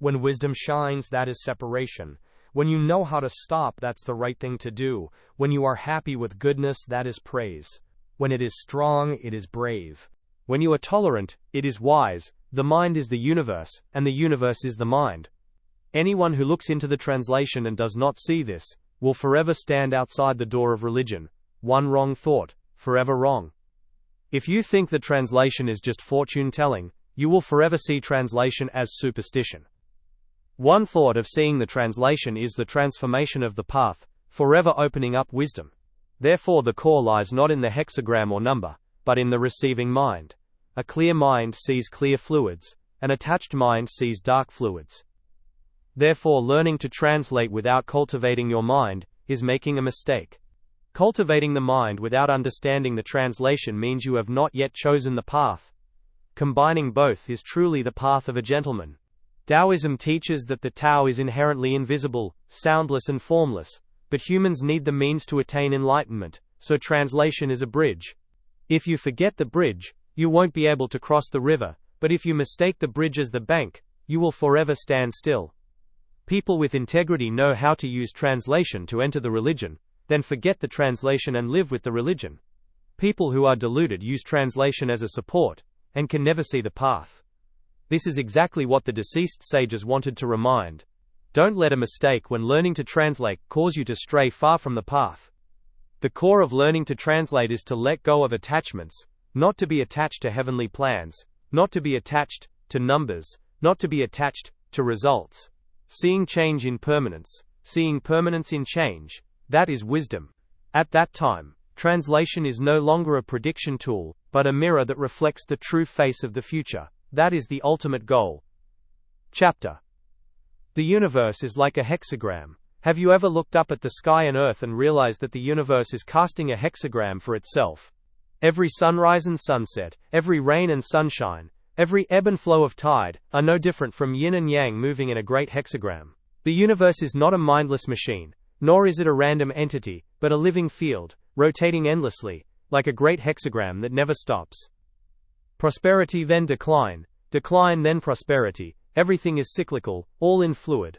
When wisdom shines, that is separation. When you know how to stop, that's the right thing to do. When you are happy with goodness, that is praise. When it is strong, it is brave. When you are tolerant, it is wise. The mind is the universe, and the universe is the mind. Anyone who looks into the translation and does not see this, will forever stand outside the door of religion. One wrong thought, forever wrong. If you think the translation is just fortune-telling, you will forever see translation as superstition. One thought of seeing the translation is the transformation of the path, forever opening up wisdom. Therefore the core lies not in the hexagram or number, but in the receiving mind. A clear mind sees clear fluids, an attached mind sees dark fluids. Therefore learning to translate without cultivating your mind is making a mistake. Cultivating the mind without understanding the translation means you have not yet chosen the path. Combining both is truly the path of a gentleman. Taoism teaches that the Tao is inherently invisible, soundless and formless, but humans need the means to attain enlightenment, so translation is a bridge. If you forget the bridge, you won't be able to cross the river, but if you mistake the bridge as the bank, you will forever stand still. People with integrity know how to use translation to enter the religion, then forget the translation and live with the religion. People who are deluded use translation as a support, and can never see the path. This is exactly what the deceased sages wanted to remind. Don't let a mistake when learning to translate cause you to stray far from the path. The core of learning to translate is to let go of attachments, not to be attached to heavenly plans, not to be attached to numbers, not to be attached to results. Seeing change in permanence, seeing permanence in change, that is wisdom. At that time, translation is no longer a prediction tool, but a mirror that reflects the true face of the future. That is the ultimate goal. Chapter. The universe is like a hexagram. Have you ever looked up at the sky and earth and realized that the universe is casting a hexagram for itself? Every sunrise and sunset, every rain and sunshine, every ebb and flow of tide, are no different from yin and yang moving in a great hexagram. The universe is not a mindless machine, nor is it a random entity, but a living field, rotating endlessly, like a great hexagram that never stops. Prosperity then decline, decline then prosperity, everything is cyclical, all in fluid.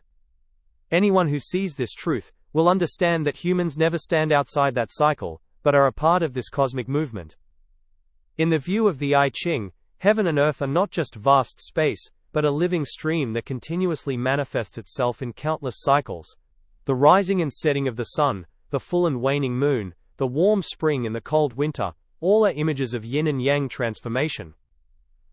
Anyone who sees this truth will understand that humans never stand outside that cycle, but are a part of this cosmic movement. In the view of the I Ching, heaven and earth are not just vast space, but a living stream that continuously manifests itself in countless cycles. The rising and setting of the sun, the full and waning moon, the warm spring and the cold winter, all are images of yin and yang transformation.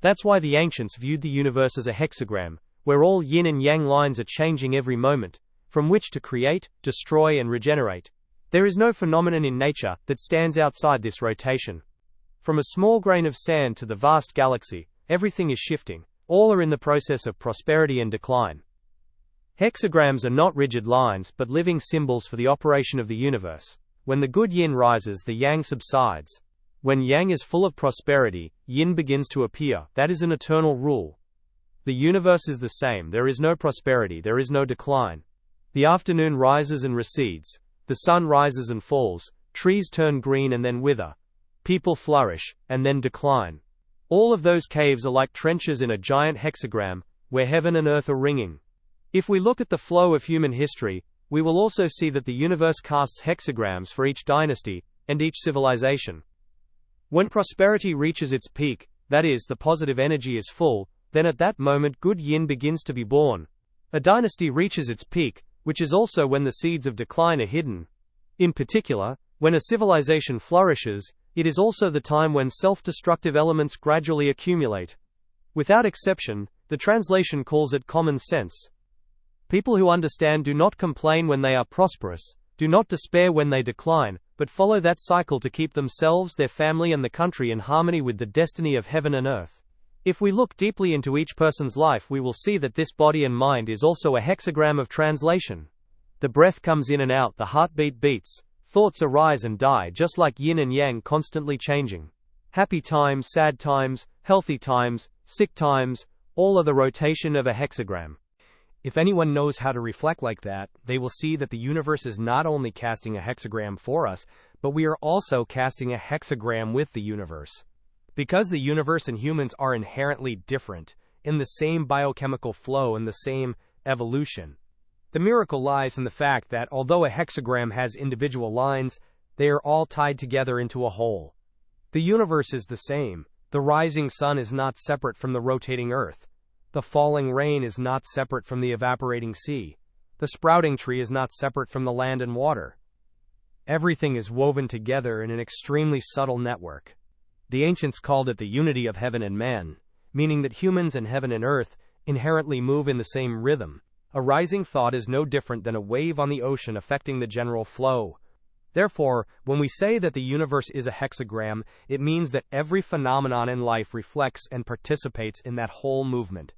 That's why the ancients viewed the universe as a hexagram, where all yin and yang lines are changing every moment, from which to create, destroy and regenerate. There is no phenomenon in nature that stands outside this rotation. From a small grain of sand to the vast galaxy, everything is shifting. All are in the process of prosperity and decline. Hexagrams are not rigid lines but living symbols for the operation of the universe. When the good yin rises, the yang subsides. When yang is full of prosperity, yin begins to appear. That is an eternal rule. The universe is the same. There is no prosperity, there is no decline. The afternoon rises and recedes. The sun rises and falls. Trees turn green and then wither. People flourish, and then decline. All of those caves are like trenches in a giant hexagram, where heaven and earth are ringing. If we look at the flow of human history, we will also see that the universe casts hexagrams for each dynasty and each civilization. When prosperity reaches its peak, that is, the positive energy is full, then at that moment good yin begins to be born. A dynasty reaches its peak, which is also when the seeds of decline are hidden. In particular, when a civilization flourishes, it is also the time when self-destructive elements gradually accumulate. Without exception, the translation calls it common sense. People who understand do not complain when they are prosperous, do not despair when they decline, but follow that cycle to keep themselves, their family, and the country in harmony with the destiny of heaven and earth. If we look deeply into each person's life, we will see that this body and mind is also a hexagram of translation. The breath comes in and out, the heartbeat beats, thoughts arise and die, just like yin and yang constantly changing. Happy times, sad times, healthy times, sick times, all are the rotation of a hexagram. If anyone knows how to reflect like that, they will see that the universe is not only casting a hexagram for us, but we are also casting a hexagram with the universe. Because the universe and humans are inherently different, in the same biochemical flow and the same evolution, the miracle lies in the fact that although a hexagram has individual lines, they are all tied together into a whole. The universe is the same. The rising sun is not separate from the rotating earth. The falling rain is not separate from the evaporating sea. The sprouting tree is not separate from the land and water. Everything is woven together in an extremely subtle network. The ancients called it the unity of heaven and man, meaning that humans and heaven and earth inherently move in the same rhythm. A rising thought is no different than a wave on the ocean affecting the general flow. Therefore, when we say that the universe is a hexagram, it means that every phenomenon in life reflects and participates in that whole movement.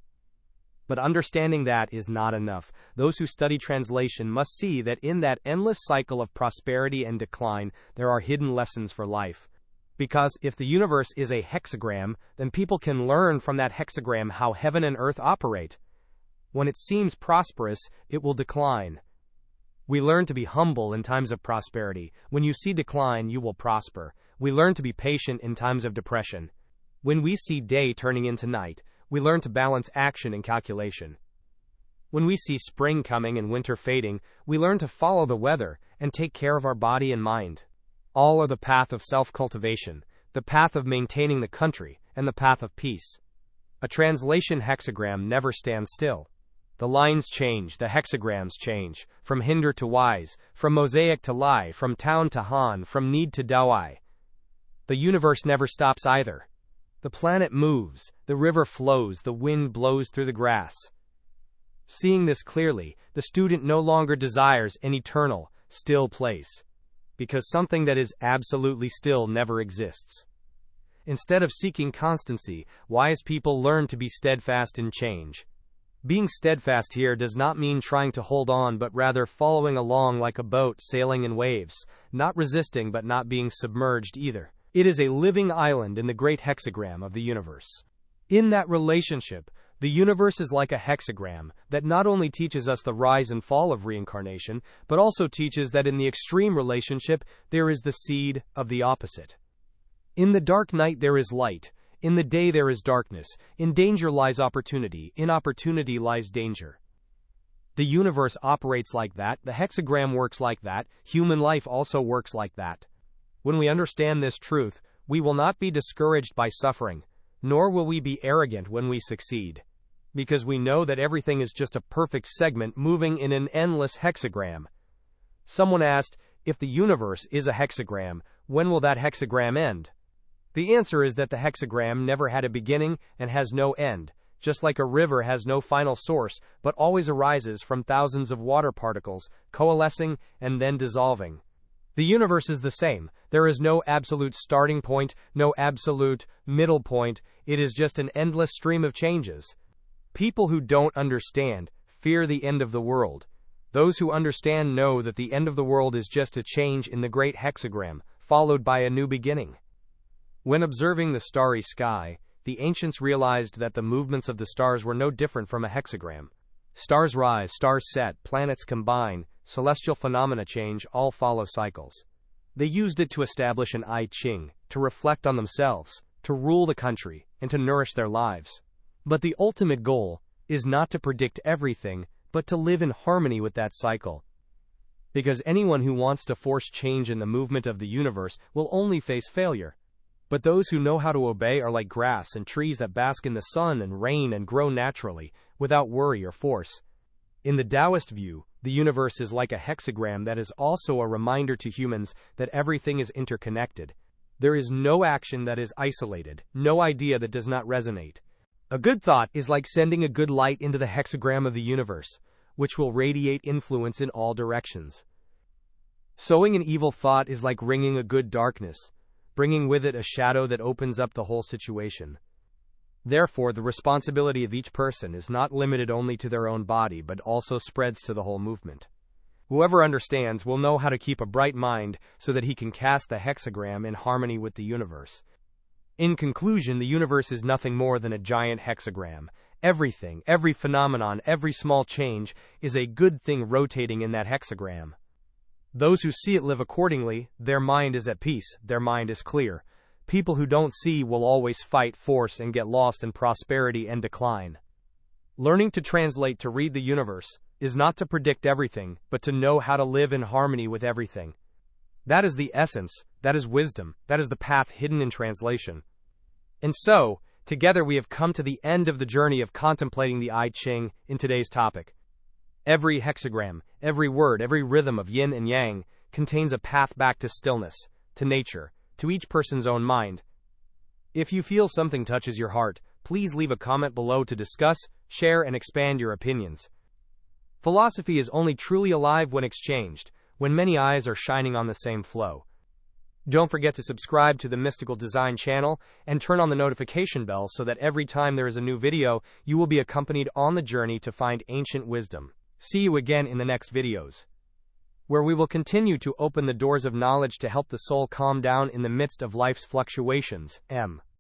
But understanding that is not enough. Those who study translation must see that in that endless cycle of prosperity and decline, there are hidden lessons for life. Because if the universe is a hexagram, then people can learn from that hexagram how heaven and earth operate. When it seems prosperous, it will decline. We learn to be humble in times of prosperity. When you see decline, you will prosper. We learn to be patient in times of depression. When we see day turning into night, we learn to balance action and calculation. When we see spring coming and winter fading, we learn to follow the weather and take care of our body and mind. All are the path of self-cultivation, the path of maintaining the country, and the path of peace. A translation hexagram never stands still. The lines change, the hexagrams change, from hinder to wise, from mosaic to lie, from town to Han, from need to Dawai. The universe never stops either. The planet moves, the river flows, the wind blows through the grass. Seeing this clearly, the student no longer desires an eternal, still place, because something that is absolutely still never exists. Instead of seeking constancy, wise people learn to be steadfast in change. Being steadfast here does not mean trying to hold on, but rather following along like a boat sailing in waves, not resisting but not being submerged either. It is a living island in the great hexagram of the universe. In that relationship, the universe is like a hexagram that not only teaches us the rise and fall of reincarnation, but also teaches that in the extreme relationship, there is the seed of the opposite. In the dark night there is light. In the day there is darkness. In danger lies opportunity. In opportunity lies danger. The universe operates like that. The hexagram works like that. Human life also works like that. When we understand this truth, we will not be discouraged by suffering, nor will we be arrogant when we succeed, because we know that everything is just a perfect segment moving in an endless hexagram. Someone asked, if the universe is a hexagram, when will that hexagram end? The answer is that the hexagram never had a beginning and has no end, just like a river has no final source, but always arises from thousands of water particles, coalescing and then dissolving. The universe is the same. There is no absolute starting point, no absolute middle point. It is just an endless stream of changes. People who don't understand fear the end of the world. Those who understand know that the end of the world is just a change in the great hexagram, followed by a new beginning. When observing the starry sky, the ancients realized that the movements of the stars were no different from a hexagram. Stars rise, stars set, planets combine, celestial phenomena change, all follow cycles. They used it to establish an I Ching, to reflect on themselves, to rule the country, and to nourish their lives. But the ultimate goal is not to predict everything, but to live in harmony with that cycle. Because anyone who wants to force change in the movement of the universe will only face failure. But those who know how to obey are like grass and trees that bask in the sun and rain and grow naturally, without worry or force. In the Taoist view, the universe is like a hexagram that is also a reminder to humans that everything is interconnected. There is no action that is isolated, no idea that does not resonate. A good thought is like sending a good light into the hexagram of the universe, which will radiate influence in all directions. Sowing an evil thought is like ringing a good darkness, bringing with it a shadow that opens up the whole situation. Therefore, the responsibility of each person is not limited only to their own body but also spreads to the whole movement. Whoever understands will know how to keep a bright mind so that he can cast the hexagram in harmony with the universe. In conclusion, the universe is nothing more than a giant hexagram. Everything, every phenomenon, every small change is a good thing rotating in that hexagram. Those who see it live accordingly, their mind is at peace, their mind is clear. People who don't see will always fight, force, and get lost in prosperity and decline. Learning to translate to read the universe is not to predict everything, but to know how to live in harmony with everything. That is the essence, that is wisdom, that is the path hidden in translation. And so, together we have come to the end of the journey of contemplating the I Ching in today's topic. Every hexagram, every word, every rhythm of yin and yang contains a path back to stillness, to nature, to each person's own mind. If you feel something touches your heart, please leave a comment below to discuss, share, and expand your opinions. Philosophy is only truly alive when exchanged, when many eyes are shining on the same flow. Don't forget to subscribe to the Mystical Design channel and turn on the notification bell so that every time there is a new video, you will be accompanied on the journey to find ancient wisdom. See you again in the next videos, where we will continue to open the doors of knowledge to help the soul calm down in the midst of life's fluctuations.